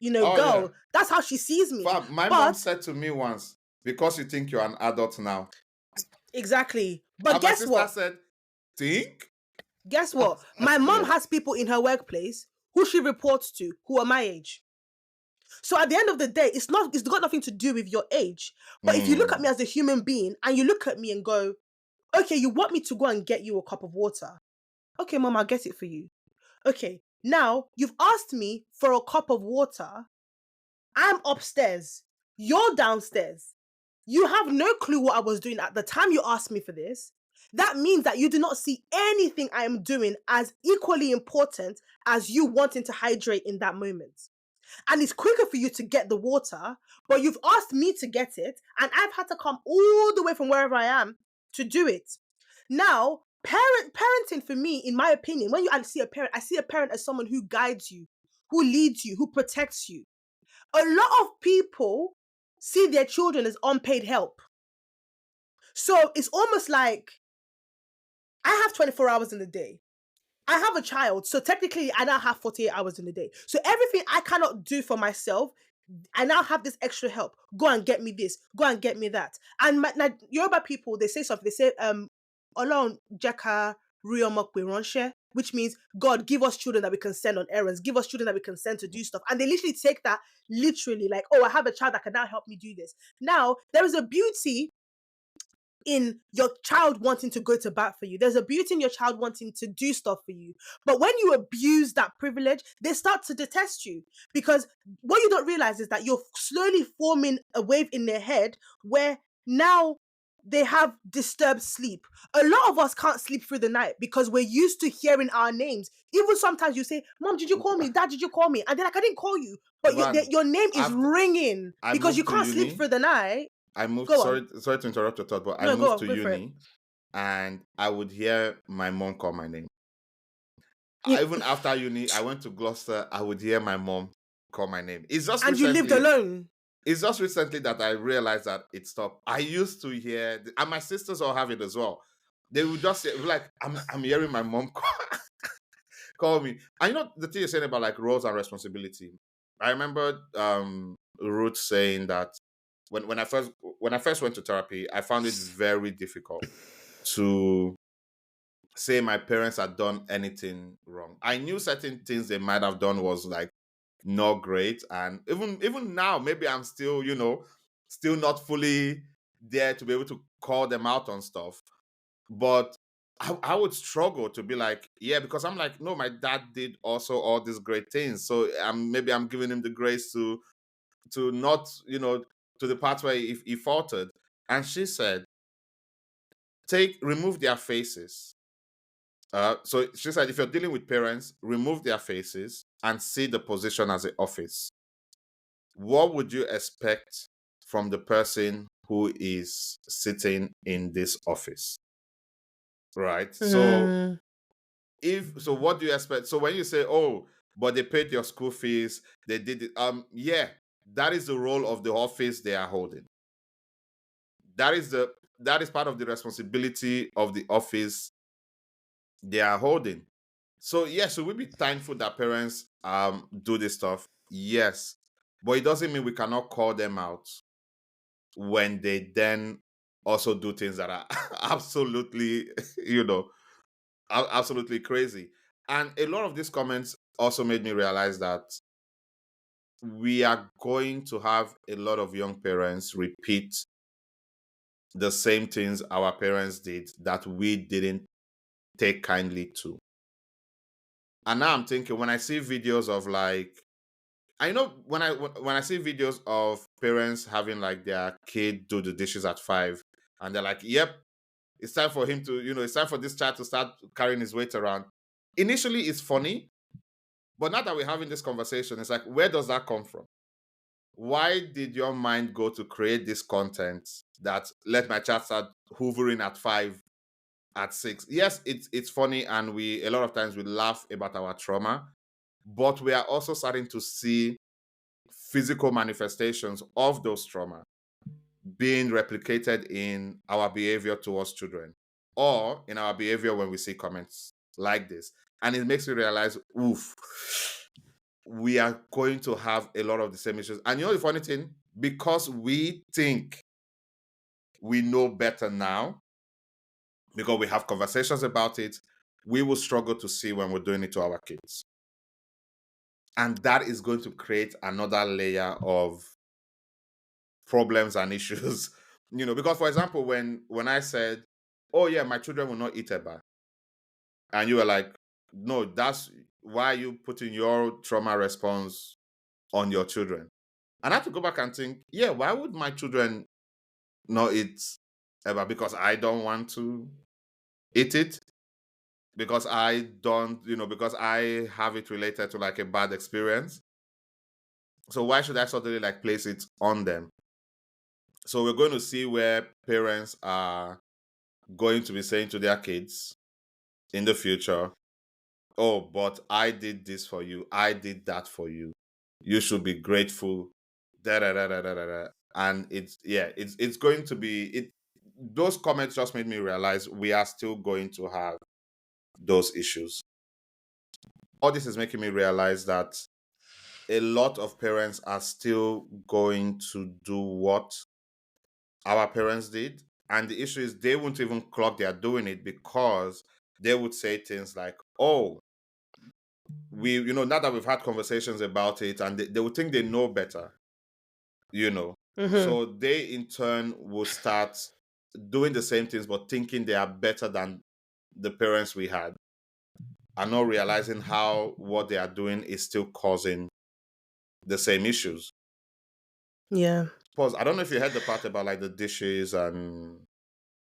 girl. Yeah. That's how she sees me. Fab, my mom said to me once, because you think you're an adult now. Exactly. But guess what? My sister said, think? Guess what? My mom has people in her workplace who she reports to who are my age. So at the end of the day, it's got nothing to do with your age. But if you look at me as a human being and you look at me and go, okay, you want me to go and get you a cup of water. Okay, mom, I'll get it for you. Okay, now you've asked me for a cup of water. I'm upstairs. You're downstairs. You have no clue what I was doing at the time you asked me for this. That means that you do not see anything I am doing as equally important as you wanting to hydrate in that moment. And it's quicker for you to get the water, but you've asked me to get it, and I've had to come all the way from wherever I am to do it. Now, parenting for me, in my opinion, when I see a parent as someone who guides you, who leads you, who protects you. A lot of people see their children as unpaid help. So it's almost like I have 24 hours in the day. I have a child, so technically I now have 48 hours in the day. So everything I cannot do for myself, I now have this extra help. Go and get me this. Go and get me that. And Yoruba people, they say something. They say, Olorun jeka riyomokwe ranse, which means, God, give us children that we can send on errands. Give us children that we can send to do stuff. And they literally take that literally, like, oh, I have a child that can now help me do this. Now, there is a beauty in your child wanting to go to bat for you. There's a beauty in your child wanting to do stuff for you. But when you abuse that privilege, they start to detest you, because what you don't realize is that you're slowly forming a wave in their head where now they have disturbed sleep. A lot of us can't sleep through the night because we're used to hearing our names. Even sometimes you say, Mom, did you call me? Dad, did you call me? And they're like, I didn't call you. But your name is ringing because you can't sleep through the night. I moved, sorry to interrupt your thought, but I moved to uni and I would hear my mom call my name. Even after uni, I went to Gloucester, I would hear my mom call my name. It's just and recently, you lived alone. It's just recently that I realized that it stopped. I used to hear, and my sisters all have it as well. They would just say, like, I'm hearing my mom call me. And you know the thing you're saying about like roles and responsibility. I remember Ruth saying that when I first went to therapy, I found it very difficult to say my parents had done anything wrong. I knew certain things they might have done was like not great, and even now, maybe I'm still, still not fully there to be able to call them out on stuff. But I would struggle to be like, yeah, because I'm like, no, my dad did also all these great things, so maybe I'm giving him the grace to not, to the part where he faltered. And she said, remove their faces. So she said, if you're dealing with parents, remove their faces and see the position as an office. What would you expect from the person who is sitting in this office? Right? So what do you expect? So when you say, oh, but they paid your school fees, they did it. Yeah, that is the role of the office they are holding. That is part of the responsibility of the office they are holding. So yes, should we be thankful that parents do this stuff? Yes. But it doesn't mean we cannot call them out when they then also do things that are absolutely, absolutely crazy. And a lot of these comments also made me realize that we are going to have a lot of young parents repeat the same things our parents did that we didn't take kindly to. And now I'm thinking, when I see videos of like, I know when I see videos of parents having like their kid do the dishes at 5, and they're like, yep, it's time for him to, it's time for this child to start carrying his weight around. Initially, it's funny, but now that we're having this conversation, it's like, where does that come from? Why did your mind go to create this content that let my child start hoovering at 5, at 6? Yes, it's funny, and a lot of times we laugh about our trauma, but we are also starting to see physical manifestations of those trauma being replicated in our behavior towards children or in our behavior when we see comments like this. And it makes me realize, oof, we are going to have a lot of the same issues. And you know the funny thing? Because we think we know better now, because we have conversations about it, we will struggle to see when we're doing it to our kids. And that is going to create another layer of problems and issues. Because for example, when I said, oh yeah, my children will not eat eba, and you were like, no, that's why you putting your trauma response on your children. And I have to go back and think, yeah, why would my children not eat eba? Because I don't want to eat it, because I don't, because I have it related to like a bad experience. So why should I suddenly like place it on them? So we're going to see where parents are going to be saying to their kids in the future, oh, but I did this for you, I did that for you, you should be grateful, da da da da da da da. And it's going to be it. Those comments just made me realize we are still going to have those issues. All this is making me realize that a lot of parents are still going to do what our parents did. And the issue is they won't even clock they are doing it, because they would say things like, oh, now that we've had conversations about it, and they would think they know better, So they in turn will start doing the same things, but thinking they are better than the parents we had, and not realizing how what they are doing is still causing the same issues. Yeah. Pause. I don't know if you heard the part about like the dishes and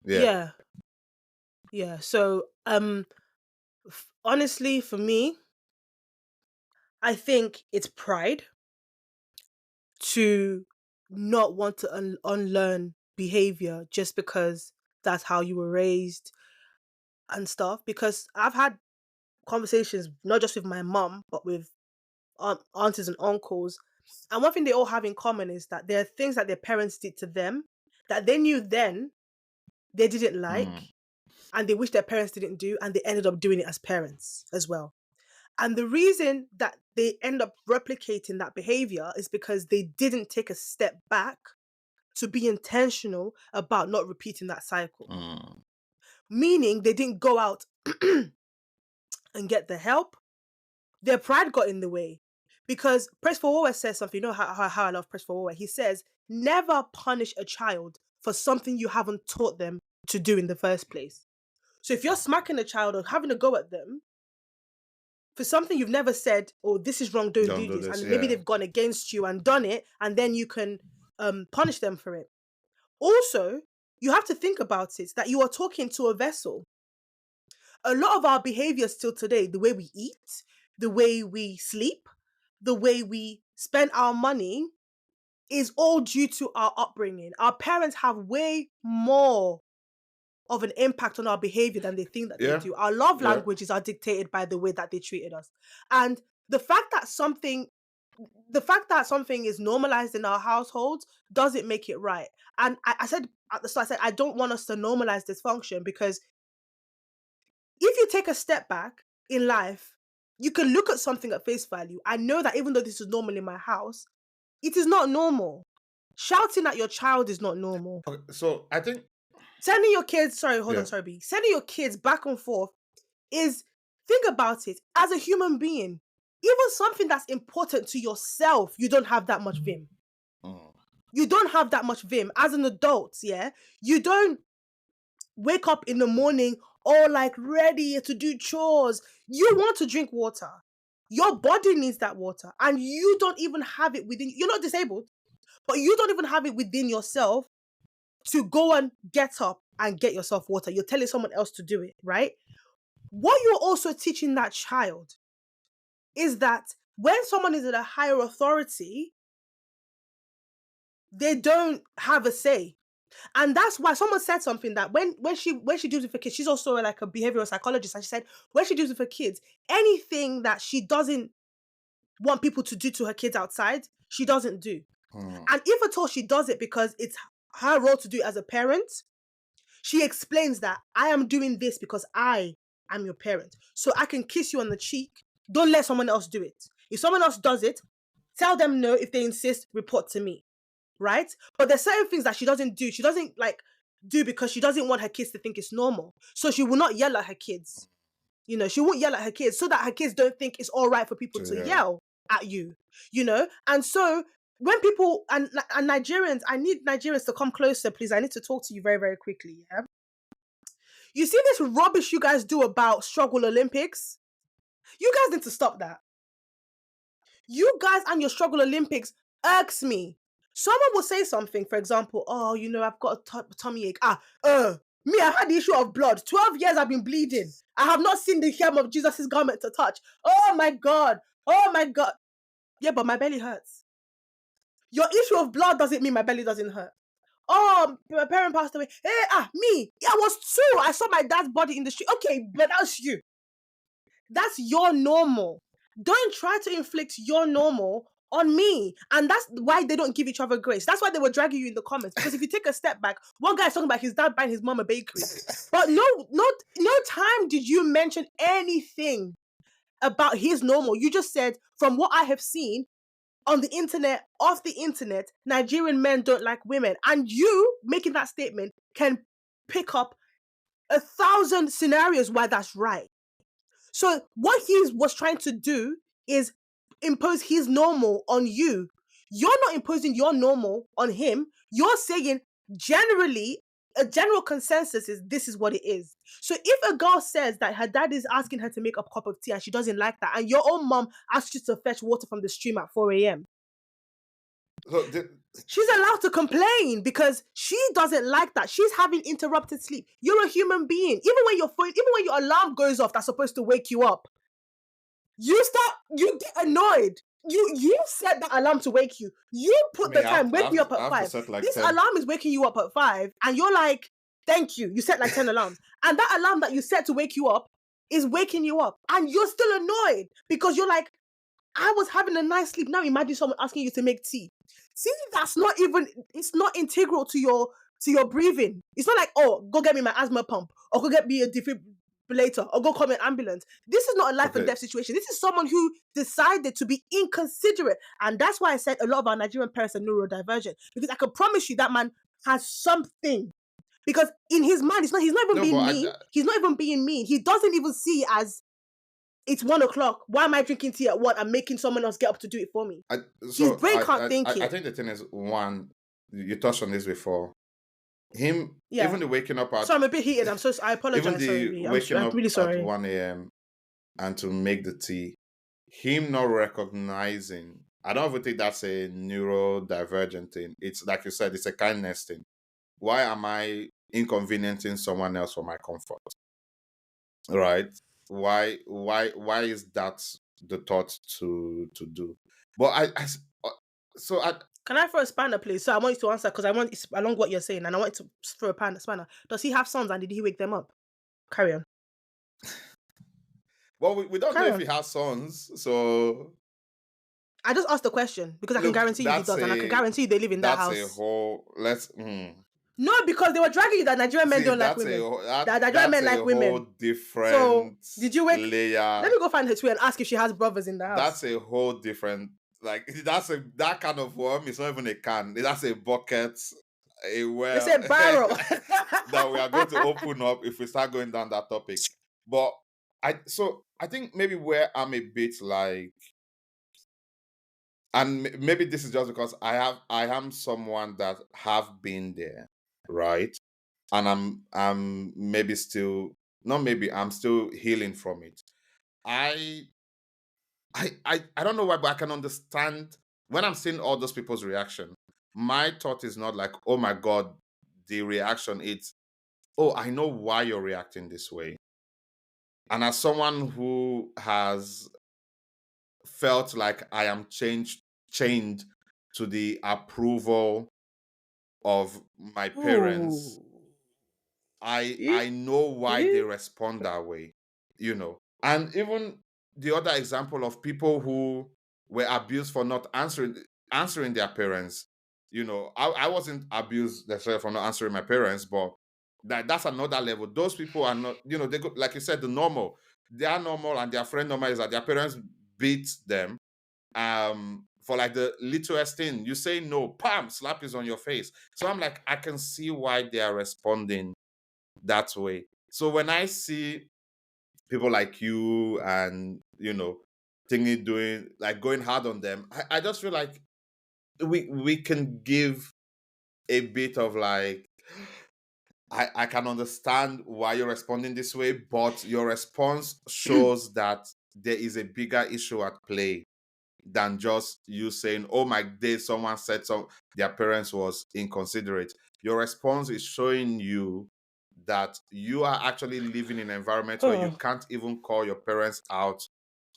yeah. So honestly, for me, I think it's pride to not want to unlearn behavior just because that's how you were raised and stuff. Because I've had conversations not just with my mum but with aunties and uncles, and one thing they all have in common is that there are things that their parents did to them that they knew then they didn't like, and they wish their parents didn't do, and they ended up doing it as parents as well. And the reason that they end up replicating that behavior is because they didn't take a step back to be intentional about not repeating that cycle. Meaning they didn't go out and get the help. Their pride got in the way. Because Presford Wawa says something, you know how I love Presford Wawa. He says, never punish a child for something you haven't taught them to do in the first place. So if you're smacking a child or having a go at them for something you've never said, oh, this is wrong, don't do this, and maybe they've gone against you and done it, and then you can punish them for it. Also, you have to think about it, that you are talking to a vessel. A lot of our behavior still today, the way we eat, the way we sleep, the way we spend our money, is all due to our upbringing. Our parents have way more of an impact on our behavior than they think that they do. Our love languages are dictated by the way that they treated us. And the fact that something is normalized in our households doesn't make it right. And I said at the start, I don't want us to normalize dysfunction, because if you take a step back in life, you can look at something at face value. I know that even though this is normal in my house, it is not normal. Shouting at your child is not normal. Okay, so I think sending your kids, sending your kids back and forth is, think about it, as a human being, even something that's important to yourself, you don't have that much vim. You don't have that much vim as an adult, yeah? You don't wake up in the morning all like ready to do chores. You want to drink water. Your body needs that water, and you don't even have it within. You're not disabled, but you don't even have it within yourself to go and get up and get yourself water. You're telling someone else to do it, right? What you're also teaching that child is that when someone is at a higher authority, they don't have a say. And that's why someone said something that when she deals with her kids, she's also like a behavioral psychologist, and she said when she deals with her kids, anything that she doesn't want people to do to her kids outside, she doesn't do. And if at all she does it because it's her role to do as a parent, she explains that I am doing this because I am your parent. So I can kiss you on the cheek. Don't let someone else do it. If someone else does it, tell them no. If they insist, report to me. Right? But there's certain things that she doesn't do. She doesn't do because she doesn't want her kids to think it's normal. So she will not yell at her kids. She won't yell at her kids so that her kids don't think it's all right for people to yell at you. And so when people and Nigerians, I need Nigerians to come closer, please. I need to talk to you very, very quickly. Yeah. You see this rubbish you guys do about struggle Olympics? You guys need to stop that. You guys and your struggle Olympics irks me. Someone will say something, for example, oh, I've got a tummy ache. Me, I've had the issue of blood. 12 years I've been bleeding. I have not seen the hem of Jesus' garment to touch. Oh my God. Oh my God. Yeah, but my belly hurts. Your issue of blood doesn't mean my belly doesn't hurt. Oh, my parent passed away. Hey, me. Yeah, I was 2. I saw my dad's body in the street. Okay, but that's you. That's your normal. Don't try to inflict your normal on me. And that's why they don't give each other grace. That's why they were dragging you in the comments. Because if you take a step back, one guy's talking about his dad buying his mom a bakery. But no time did you mention anything about his normal. You just said, from what I have seen on the internet, off the internet, Nigerian men don't like women. And you making that statement can pick up 1,000 scenarios why that's right. So what he was trying to do is impose his normal on you. You're not imposing your normal on him. You're saying generally, a general consensus is this is what it is. So if a girl says that her dad is asking her to make a cup of tea and she doesn't like that, and your own mom asks you to fetch water from the stream at 4 a.m., she's allowed to complain because she doesn't like that. She's having interrupted sleep. You're a human being. Even when your alarm goes off that's supposed to wake you up, you get annoyed. You set that alarm to wake you. You put the time, wake me up at 5. This 10. Alarm is waking you up at 5, and you're like, thank you. You set like 10 alarms. And that alarm that you set to wake you up is waking you up. And you're still annoyed because you're like, I was having a nice sleep. Now imagine someone asking you to make tea. See, it's not integral to your breathing. It's not like, oh, go get me my asthma pump, or go get me a defibrillator, or go call me an ambulance. This is not a life and death situation. This is someone who decided to be inconsiderate. And that's why I said a lot of our Nigerian parents are neurodivergent. Because I can promise you that man has something. Because in his mind, he's not even being mean. He's not even being mean. He doesn't even see it as, it's 1 o'clock. Why am I drinking tea at 1 and making someone else get up to do it for me? His brain can't think it. I think the thing is, one, you touched on this before. Even the waking up at... So I'm a bit heated. I apologize. Even the waking up really at 1 a.m. and to make the tea, him not recognizing... I don't even think that's a neurodivergent thing. It's like you said, it's a kindness thing. Why am I inconveniencing someone else for my comfort? Right? Why is that the thought to do? But can I throw a spanner, please? So I want you to answer because I want it's along what you're saying, and I want to throw a spanner. Does he have sons, and did he wake them up? Carry on. Well, we don't know if he has sons, so I just asked the question because I can guarantee you he does, and I can guarantee you they live in that house. That's a whole. No, because they were dragging you that Nigerian men don't like women. That Nigerian men like women. Whole different. So did you wake? Layer. Let me go find her tweet and ask if she has brothers in the house. That's a whole different. Like that kind of worm. It's not even a can. That's a bucket. A well. It's a barrel that we are going to open up if we start going down that topic. But I think maybe where I'm a bit like, and maybe this is just because I am someone that have been there, right? And I'm maybe still not maybe I'm still healing from it. I don't know why, but I can understand when I'm seeing all those people's reaction. My thought is not like, oh my God, the reaction. It's, oh, I know why you're reacting this way. And as someone who has felt like I am chained to the approval of my parents, I know why they respond that way, And even the other example of people who were abused for not answering their parents, I wasn't abused necessarily for not answering my parents, but that's another level. Those people are not, they go, like you said, the normal. Their normal and their friend normal is that their parents beat them for like the littlest thing. You say no, pam, slap is on your face. So I'm like, I can see why they are responding that way. So when I see people like you and thingy doing like going hard on them, I just feel like we can give a bit of like, I can understand why you're responding this way, but your response shows that there is a bigger issue at play than just you saying, oh my day, someone said their parents was inconsiderate. Your response is showing you that you are actually living in an environment where you can't even call your parents out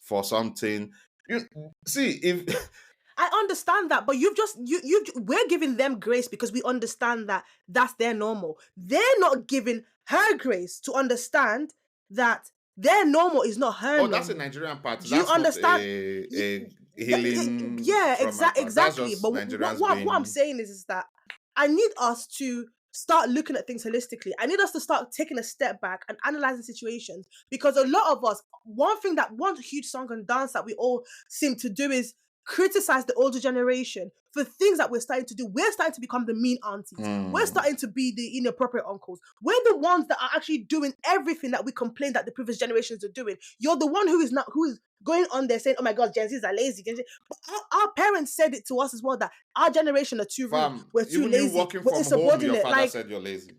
for something. You see, if I understand that, but we're giving them grace because we understand that that's their normal. They're not giving her grace to understand that their normal is not her normal. That's a Nigerian part. Do you understand? A healing. Yeah, exactly. But what I'm saying is that I need us to start looking at things holistically. I need us to start taking a step back and analyzing situations, because a lot of us, one huge song and dance that we all seem to do is criticize the older generation for things that we're starting to do. We're starting to become the mean aunties. We're starting to be the inappropriate uncles. We're the ones that are actually doing everything that we complain that the previous generations are doing. You're the one who is going on there saying, oh my God, Gen Zs are lazy. But our parents said it to us as well, that our generation are too rude. We're too lazy. You working from home, your father said you're lazy.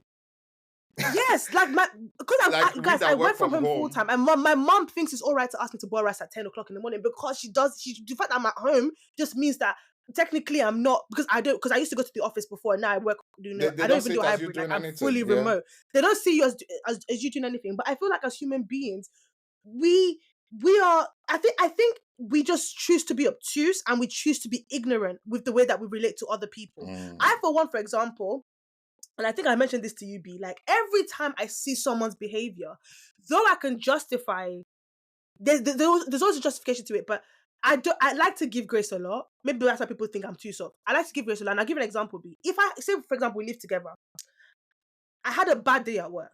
Yes, because I work from home full time, and my mom thinks it's all right to ask me to boil rice at 10 o'clock in the morning, because the fact that I'm at home just means that technically I'm not, because I used to go to the office before, and now I work. I don't even do hybrid. Like, I'm fully remote. They don't see you as you doing anything. But I feel like as human beings, we are. I think we just choose to be obtuse, and we choose to be ignorant with the way that we relate to other people. I, for one, for example. And I think I mentioned this to you, B. Like, every time I see someone's behavior, though I can justify, there's always a justification to it, but I like to give grace a lot. Maybe that's why people think I'm too soft. I like to give grace a lot. And I'll give an example, B. If I say, for example, we live together, I had a bad day at work.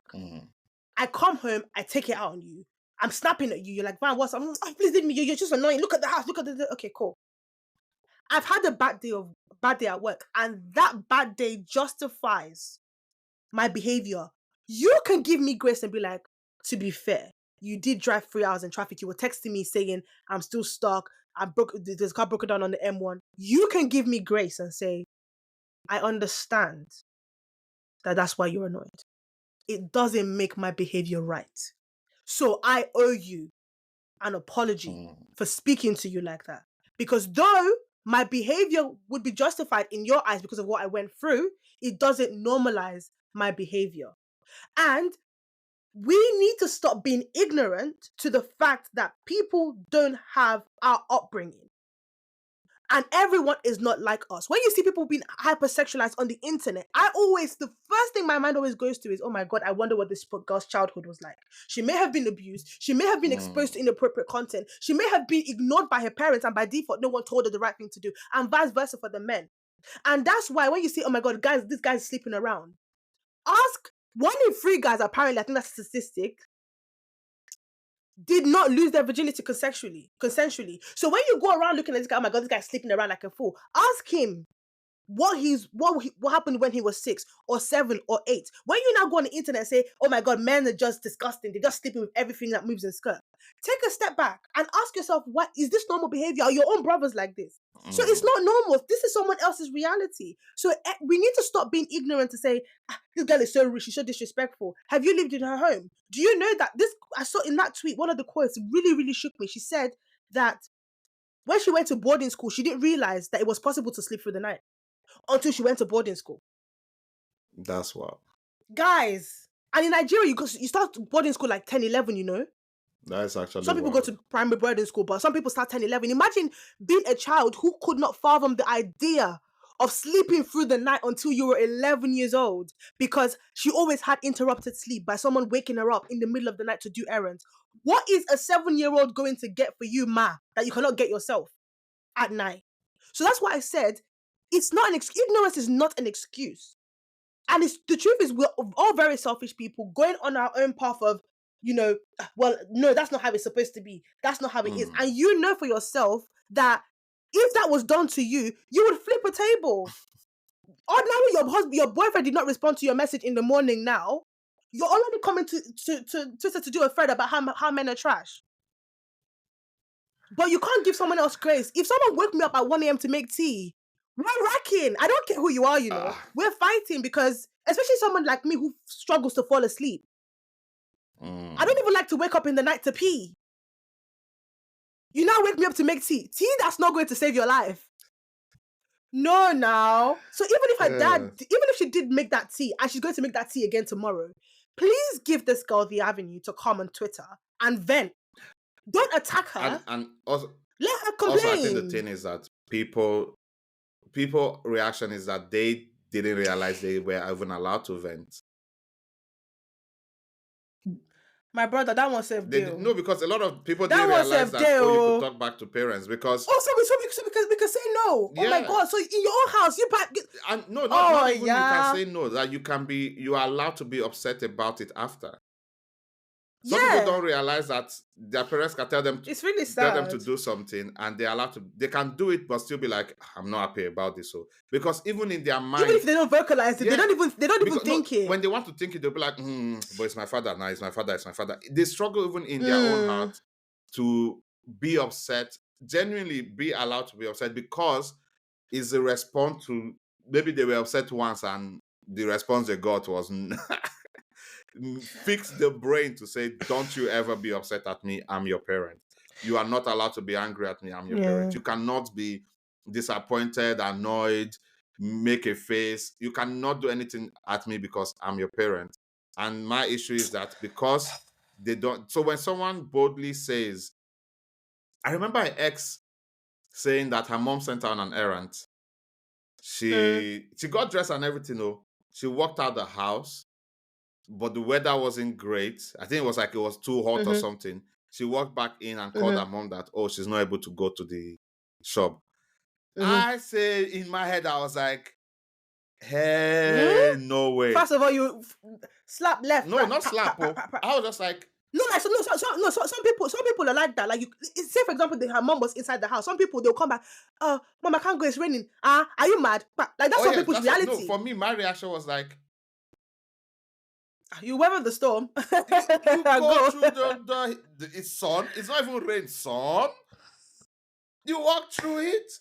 I come home, I take it out on you. I'm snapping at you. You're like, man, what's up? Please leave me. You're just annoying. Look at the house. Look at the. Okay, cool. I've had a bad day at work, and that bad day justifies my behavior. You can give me grace and be like, to be fair, you did drive 3 hours in traffic. You were texting me saying, I'm still stuck. There's a car broken down on the M1. You can give me grace and say, I understand that that's why you're annoyed. It doesn't make my behavior right. So I owe you an apology for speaking to you like that. Because though my behavior would be justified in your eyes because of what I went through, it doesn't normalize my behavior. And we need to stop being ignorant to the fact that people don't have our upbringing. And everyone is not like us. When you see people being hypersexualized on the internet, the first thing my mind always goes to is, oh my God, I wonder what this girl's childhood was like. She may have been abused. She may have been exposed to inappropriate content. She may have been ignored by her parents, and by default, no one told her the right thing to do. And vice versa for the men. And that's why when you see, oh my God, guys, this guy's sleeping around, ask 1 in 3 guys, apparently, I think that's a statistic, did not lose their virginity consensually. So when you go around looking at this guy, oh my God, this guy's sleeping around like a fool, ask him what happened when he was 6 or 7 or 8. When you now go on the internet and say, oh my God, men are just disgusting, they're just sleeping with everything that moves in skirt, take a step back and ask yourself, what is this normal behavior? Are your own brothers like this? So it's not normal. This is someone else's reality. So we need to stop being ignorant to say, this girl is so rude, she's so disrespectful. Have you lived in her home? Do you know that I saw in that tweet, one of the quotes really, really shook me. She said that when she went to boarding school, she didn't realize that it was possible to sleep through the night until she went to boarding school. That's wild. Guys, and in Nigeria, you start boarding school like 10, 11, you know? That is actually some people go to primary boarding school, but some people start 10, 11. Imagine being a child who could not fathom the idea of sleeping through the night until you were 11 years old, because she always had interrupted sleep by someone waking her up in the middle of the night to do errands. What is a 7-year-old going to get for you, ma, that you cannot get yourself at night? So that's why I said, it's not an ignorance is not an excuse. And the truth is, we're all very selfish people going on our own path of, well, no, that's not how it's supposed to be. That's not how it is. And you know for yourself that if that was done to you, you would flip a table. Ordinarily, your boyfriend did not respond to your message in the morning now. You're already coming to Twitter to do a thread about how men are trash. But you can't give someone else grace. If someone woke me up at 1 a.m. to make tea, we're racking. I don't care who you are, We're fighting because, especially someone like me who struggles to fall asleep. I don't even like to wake up in the night to pee. You now wake me up to make tea. Tea that's not going to save your life. No, now. So even if she did make that tea and she's going to make that tea again tomorrow, please give this girl the avenue to come on Twitter and vent. Don't attack her. And also, let her complain. Also, I think the thing is that people reaction is that they didn't realize they were even allowed to vent. My brother, that one saved deal. No, because a lot of people didn't realize that you could talk back to parents because... Oh, so we can say no. Yeah. Oh my God. So in your own house, you... And no, not even you can say no. That you are allowed to be upset about it after. Some people don't realize that their parents can tell them it's really sad. Tell them to do something and they're allowed to, they can do it but still be like, I'm not happy about this. So because even in their mind, even if they don't vocalize it, they don't even think it. When they want to think it, they'll be like, but it's my father. No, it's my father. They struggle even in their own heart to be upset, genuinely be allowed to be upset because it's a response to, maybe they were upset once and the response they got was fix the brain to say, don't you ever be upset at me, I'm your parent. You are not allowed to be angry at me, I'm your parent. You cannot be disappointed, annoyed, make a face. You cannot do anything at me because I'm your parent. And my issue is that because they don't, so when someone boldly says, I remember an ex saying that her mom sent her on an errand. She got dressed and everything, she walked out the house, but the weather wasn't great. I think it was too hot or something. She walked back in and called her mom that, she's not able to go to the shop. I say in my head, I was like, hey, no way. First of all, you slap left. No, not slap. I was just like, some people are like that. Like, say for example, her mom was inside the house. Some people, they'll come back. Mom, I can't go. It's raining. Are you mad? Like, that's some people's reality. No, for me, my reaction was like, you weather the storm. You go through it's sun. It's not even rain, sun. You walk through it.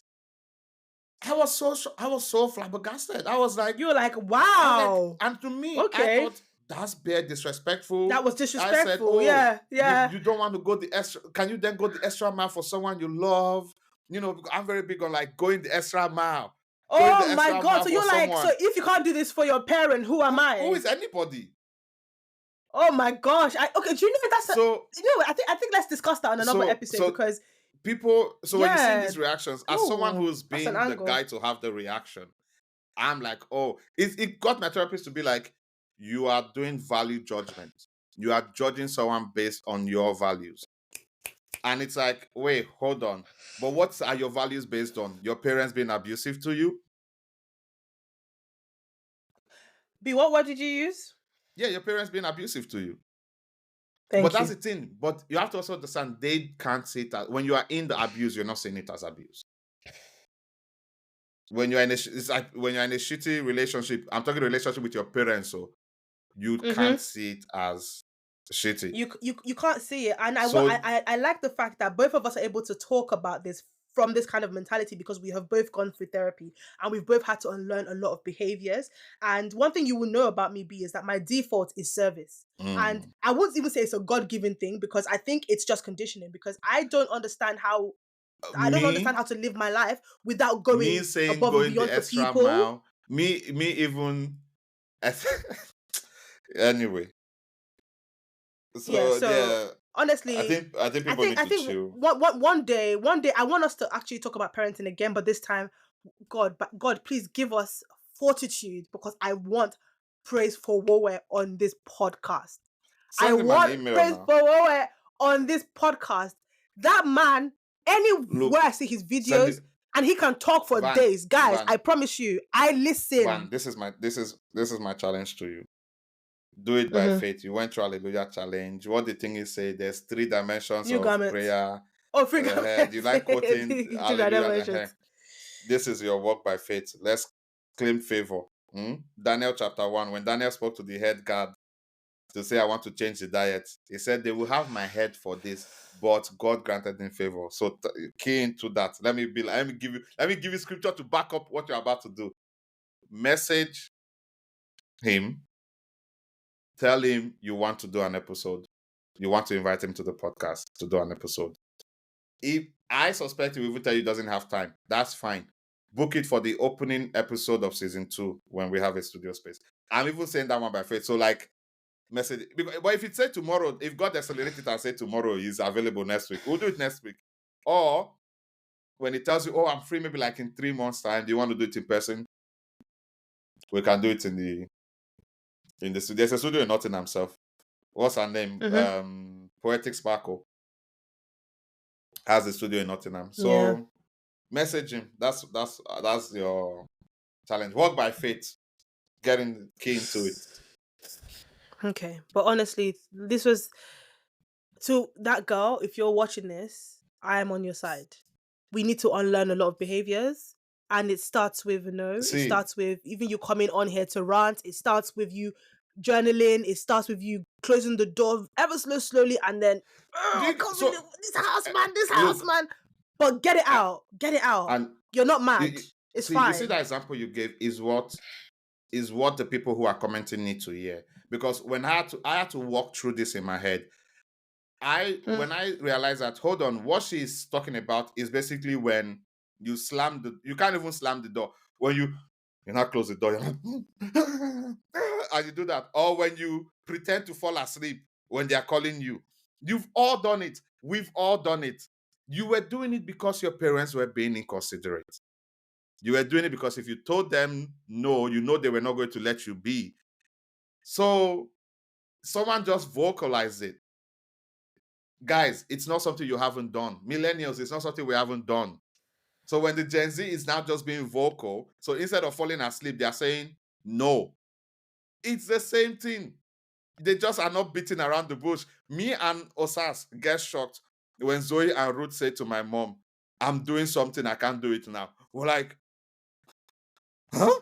I was so flabbergasted. I was like, you were like, wow. And to me, I thought that's bare disrespectful. That was disrespectful. I said, yeah. You don't want to go the extra. Can you then go the extra mile for someone you love? I'm very big on like going the extra mile. Oh my God! So you're like, so if you can't do this for your parent, who am I? Who is anybody? Oh my gosh! Okay, do you know that's I think let's discuss that on another episode because people. So when you see these reactions, as someone who's been the guy to have the reaction, I'm like, it got my therapist to be like, you are doing value judgment. You are judging someone based on your values, and it's like, wait, hold on, but what are your values based on? Your parents being abusive to you? What word did you use? Yeah, your parents being abusive to you. But that's the thing. But you have to also understand they can't see it as, when you are in the abuse, you're not seeing it as abuse. When you're in it's like when you're in a shitty relationship, I'm talking relationship with your parents, so you can't see it as shitty. You can't see it, and I like the fact that both of us are able to talk about this from this kind of mentality because we have both gone through therapy and we've both had to unlearn a lot of behaviors. And one thing you will know about me, B, is that my default is service. And I won't even say it's a God-given thing because I think it's just conditioning because I don't understand how to live my life without going above and beyond for people. Mile, me even anyway. Honestly, I think people need to chill. One day, I want us to actually talk about parenting again, but this time, God, please give us fortitude because I want praise for Wowe on this podcast. I want praise for Wowe on this podcast. That man, anywhere I see his videos, and he can talk for days. Guys, I promise you, I listen. Van, this is my challenge to you. Do it by faith. You went through Hallelujah Challenge. What the thing is say, there's 3 dimensions New of garments. prayer. Oh, 3 garments. You like quoting Hallelujah. This is your walk by faith. Let's claim favor. Daniel chapter 1, when Daniel spoke to the head guard to say, I want to change the diet, he said, they will have my head for this, but God granted him favor. So key into that. Let me give you scripture to back up what you're about to do. Message him. Tell him you want to do an episode. You want to invite him to the podcast to do an episode. If I suspect he will even tell you he doesn't have time, that's fine. Book it for the opening episode of season 2 when we have a studio space. I'm even saying that one by faith. So message. But if it say tomorrow, if God accelerates it and say tomorrow is available next week, we'll do it next week. Or when it tells you, oh, I'm free maybe like in 3 months' time, do you want to do it in person? We can do it in the studio. There's a studio in Nottingham himself. What's her name? Poetic Sparkle has a studio in Nottingham. So message him. That's your challenge. Walk by faith. Getting key into it. Okay. But honestly, this was to that girl, if you're watching this, I am on your side. We need to unlearn a lot of behaviors. And it starts with it starts with even you coming on here to rant. It starts with you journaling. It starts with you closing the door ever slowly, and then this house, man. But get it out. And you're not mad. It's fine. You see that example you gave is what the people who are commenting need to hear. Because when I had to walk through this in my head, when I realized that, hold on, what she's talking about is basically when you can't even slam the door. When you not close the door, you're like, and you do that. Or when you pretend to fall asleep when they are calling you. You've all done it. We've all done it. You were doing it because your parents were being inconsiderate. You were doing it because if you told them no, you know they were not going to let you be. So someone just vocalized it. Guys, it's not something you haven't done. Millennials, it's not something we haven't done. So when the Gen Z is now just being vocal, so instead of falling asleep, they are saying no. It's the same thing. They just are not beating around the bush. Me and Osas get shocked when Zoe and Ruth say to my mom, I'm doing something, I can't do it now. We're like, huh?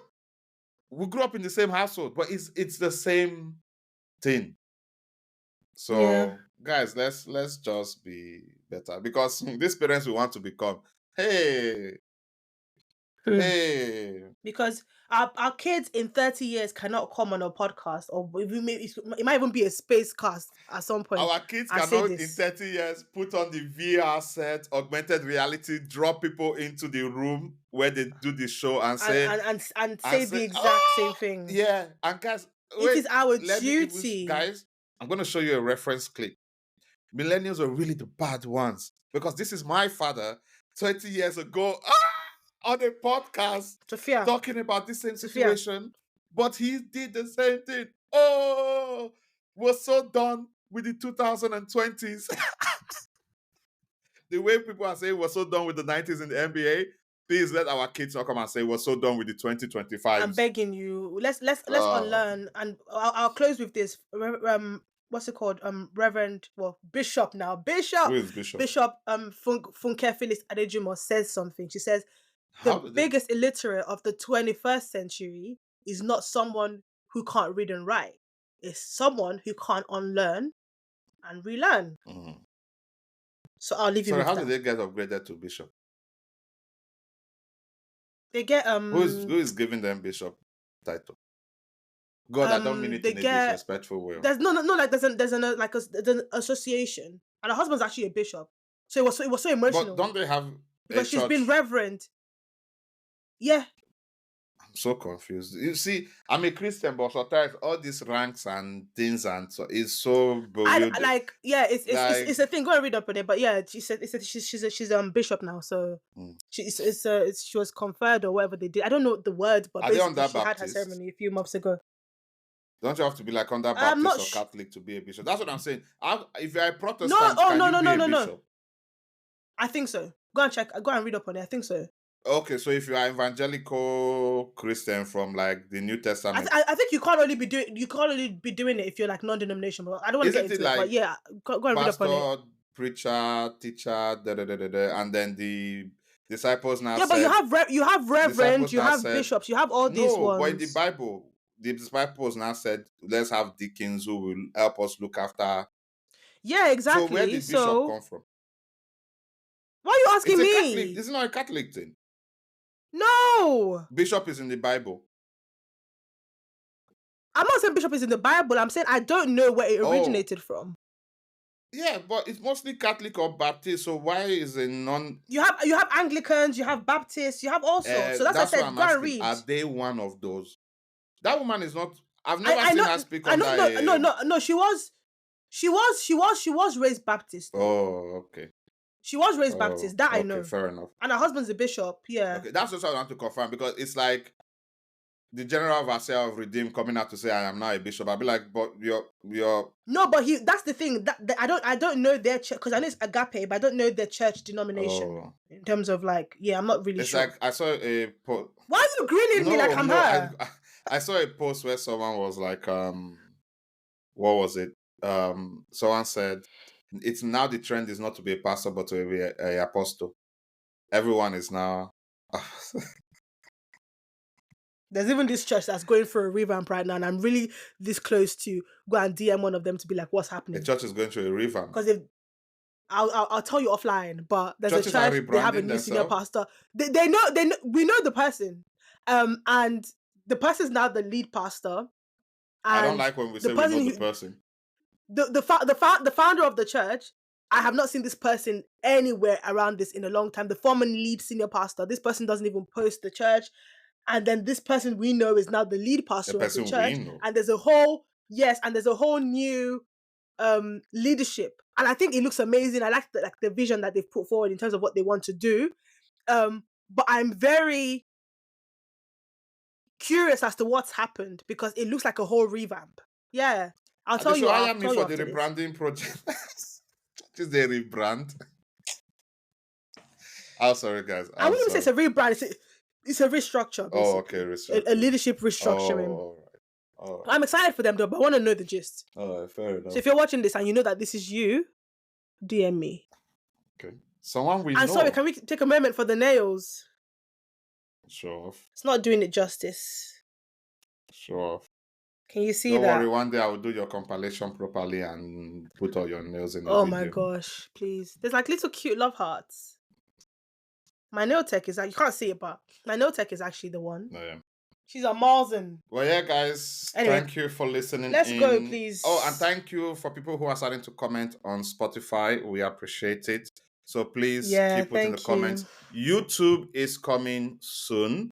We grew up in the same household, but it's the same thing. So guys, let's just be better, because these parents we want to become. Hey. Because our kids in 30 years cannot come on a podcast, or it might even be a space cast at some point. Our kids cannot in 30 years put on the VR set, augmented reality, drop people into the room where they do the show and say the exact same thing. Yeah, and guys, it is our duty. Guys, I'm going to show you a reference clip. Millennials are really the bad ones, because this is my father 20 years ago on a podcast talking about the same situation, but he did the same thing. Oh, we're so done with the 2020s. The way people are saying we're so done with the 90s in the NBA, please let our kids not come and say we're so done with the 2025s. I'm begging you. Let's unlearn, and I'll close with this. What's it called? Bishop now. Who is Bishop? Bishop Funke Phyllis Adejumo says something. She says the biggest illiterate of the 21st century is not someone who can't read and write. It's someone who can't unlearn and relearn. Mm-hmm. So I'll leave you with that. So how did they get upgraded to Bishop? They get who is giving them Bishop title? God, I don't mean it in a disrespectful way. There's there's an association, and her husband's actually a bishop, so it was so emotional. But don't they have because she's been reverend? Yeah. I'm so confused. You see, I'm a Christian, but sometimes all these ranks and things and so it's so bewildered. It's a thing. Go and read up on it. But yeah, she said she's bishop now, so she was conferred or whatever they did. I don't know the word, but basically she had her ceremony a few months ago. Don't you have to be like under Baptist or Catholic to be a bishop? That's what I'm saying. If you're a Protestant, no. I think so. Go and check. Go and read up on it. I think so. Okay, so if you are evangelical Christian from like the New Testament, I think you can't only be doing it if you're like non-denominational. I don't want to get isn't it into it, but like yeah, go and read up on it. pastor, preacher, teacher, and then the disciples now Yeah, but you said, have reverend, disciples you now have said, bishops, you have all these no, but in the ones. Bible, the disciples now said, let's have deacons who will help us look after. Yeah, exactly. So where did bishop come from? Why are you asking It's a me? Catholic. This is not a Catholic thing. No. Bishop is in the Bible. I'm not saying bishop is in the Bible. I'm saying I don't know where it originated from. Yeah, but it's mostly Catholic or Baptist. So why is it non? You have Anglicans, you have Baptists, you have all sorts. So that's why I said go and read. Are they one of those? That woman is not. I've never seen her speak on that. No. She was raised Baptist. Oh, okay. She was raised Baptist. That I know. Okay, fair enough. And her husband's a bishop. Yeah. Okay, that's what I want to confirm because it's like the general overseer of Redeem coming out to say I am now a bishop. I'll be like, but you're no, but that's the thing that I don't know their church because I know it's Agape, but I don't know their church denomination in terms of like I'm not really sure. It's like I saw a post. Why are you grinning me like I'm her? I saw a post where someone was like, what was it? Someone said it's now the trend is not to be a pastor but to be a apostle. Everyone is now. There's even this church that's going for a revamp right now, and I'm really this close to go and DM one of them to be like, "What's happening?" The church is going through a revamp because if I'll tell you offline, but there's Churches a church they have a new senior pastor. They know we know the person, and the person's now the lead pastor. I don't like when we say we know the person. The founder of the church. I have not seen this person anywhere around this in a long time. The former lead senior pastor. This person doesn't even post the church. And then this person we know is now the lead pastor of the church. And there's a whole new leadership. And I think it looks amazing. I like the vision that they've put forward in terms of what they want to do. But I'm very curious as to what's happened because it looks like a whole revamp. Yeah. I'll tell you. I am me for the rebranding project. Just the rebrand. Oh, sorry, guys. I wouldn't even say it's a rebrand. It's a restructure. Basically. Oh, okay, restructure. A leadership restructuring. Oh, all right. I'm excited for them though, but I want to know the gist. Oh, fair enough. So if you're watching this and you know that this is you, DM me. Okay. Someone we know. And sorry, can we take a moment for the nails? Show off. It's not doing it justice. Show off. Can you see that? Don't worry, one day I will do your compilation properly and put all your nails in the video. Oh my gosh, please. There's like little cute love hearts. My nail tech is like, you can't see it, but my nail tech is actually the one. Oh, yeah. She's a Malzen. Well, yeah, guys. Anyway, thank you for listening. Let's go, please. Oh, and thank you for people who are starting to comment on Spotify. We appreciate it. So please keep putting the comments. YouTube is coming soon.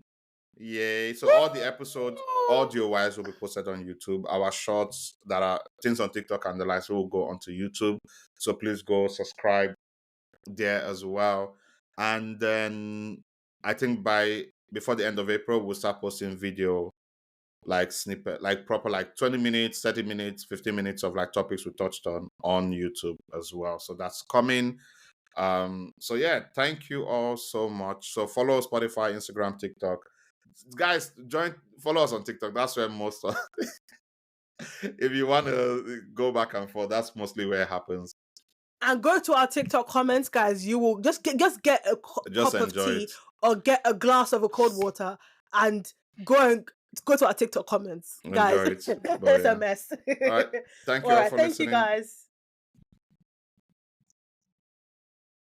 Yay. So all the episodes, audio-wise, will be posted on YouTube. Our shorts that are things on TikTok and the likes will go onto YouTube. So please go subscribe there as well. And then I think before the end of April, we'll start posting video like snippet, like proper, like 20 minutes, 30 minutes, 15 minutes of like topics we touched on YouTube as well. So that's coming. So yeah, thank you all so much. So follow Spotify, Instagram, TikTok. Guys, follow us on TikTok. That's where most of if you want to go back and forth, that's mostly where it happens. And go to our TikTok comments, guys. You will just get a cup of tea or get a glass of a cold water and go to our TikTok comments, guys. It's a mess. All right. Thank you all for listening. Thank you, guys.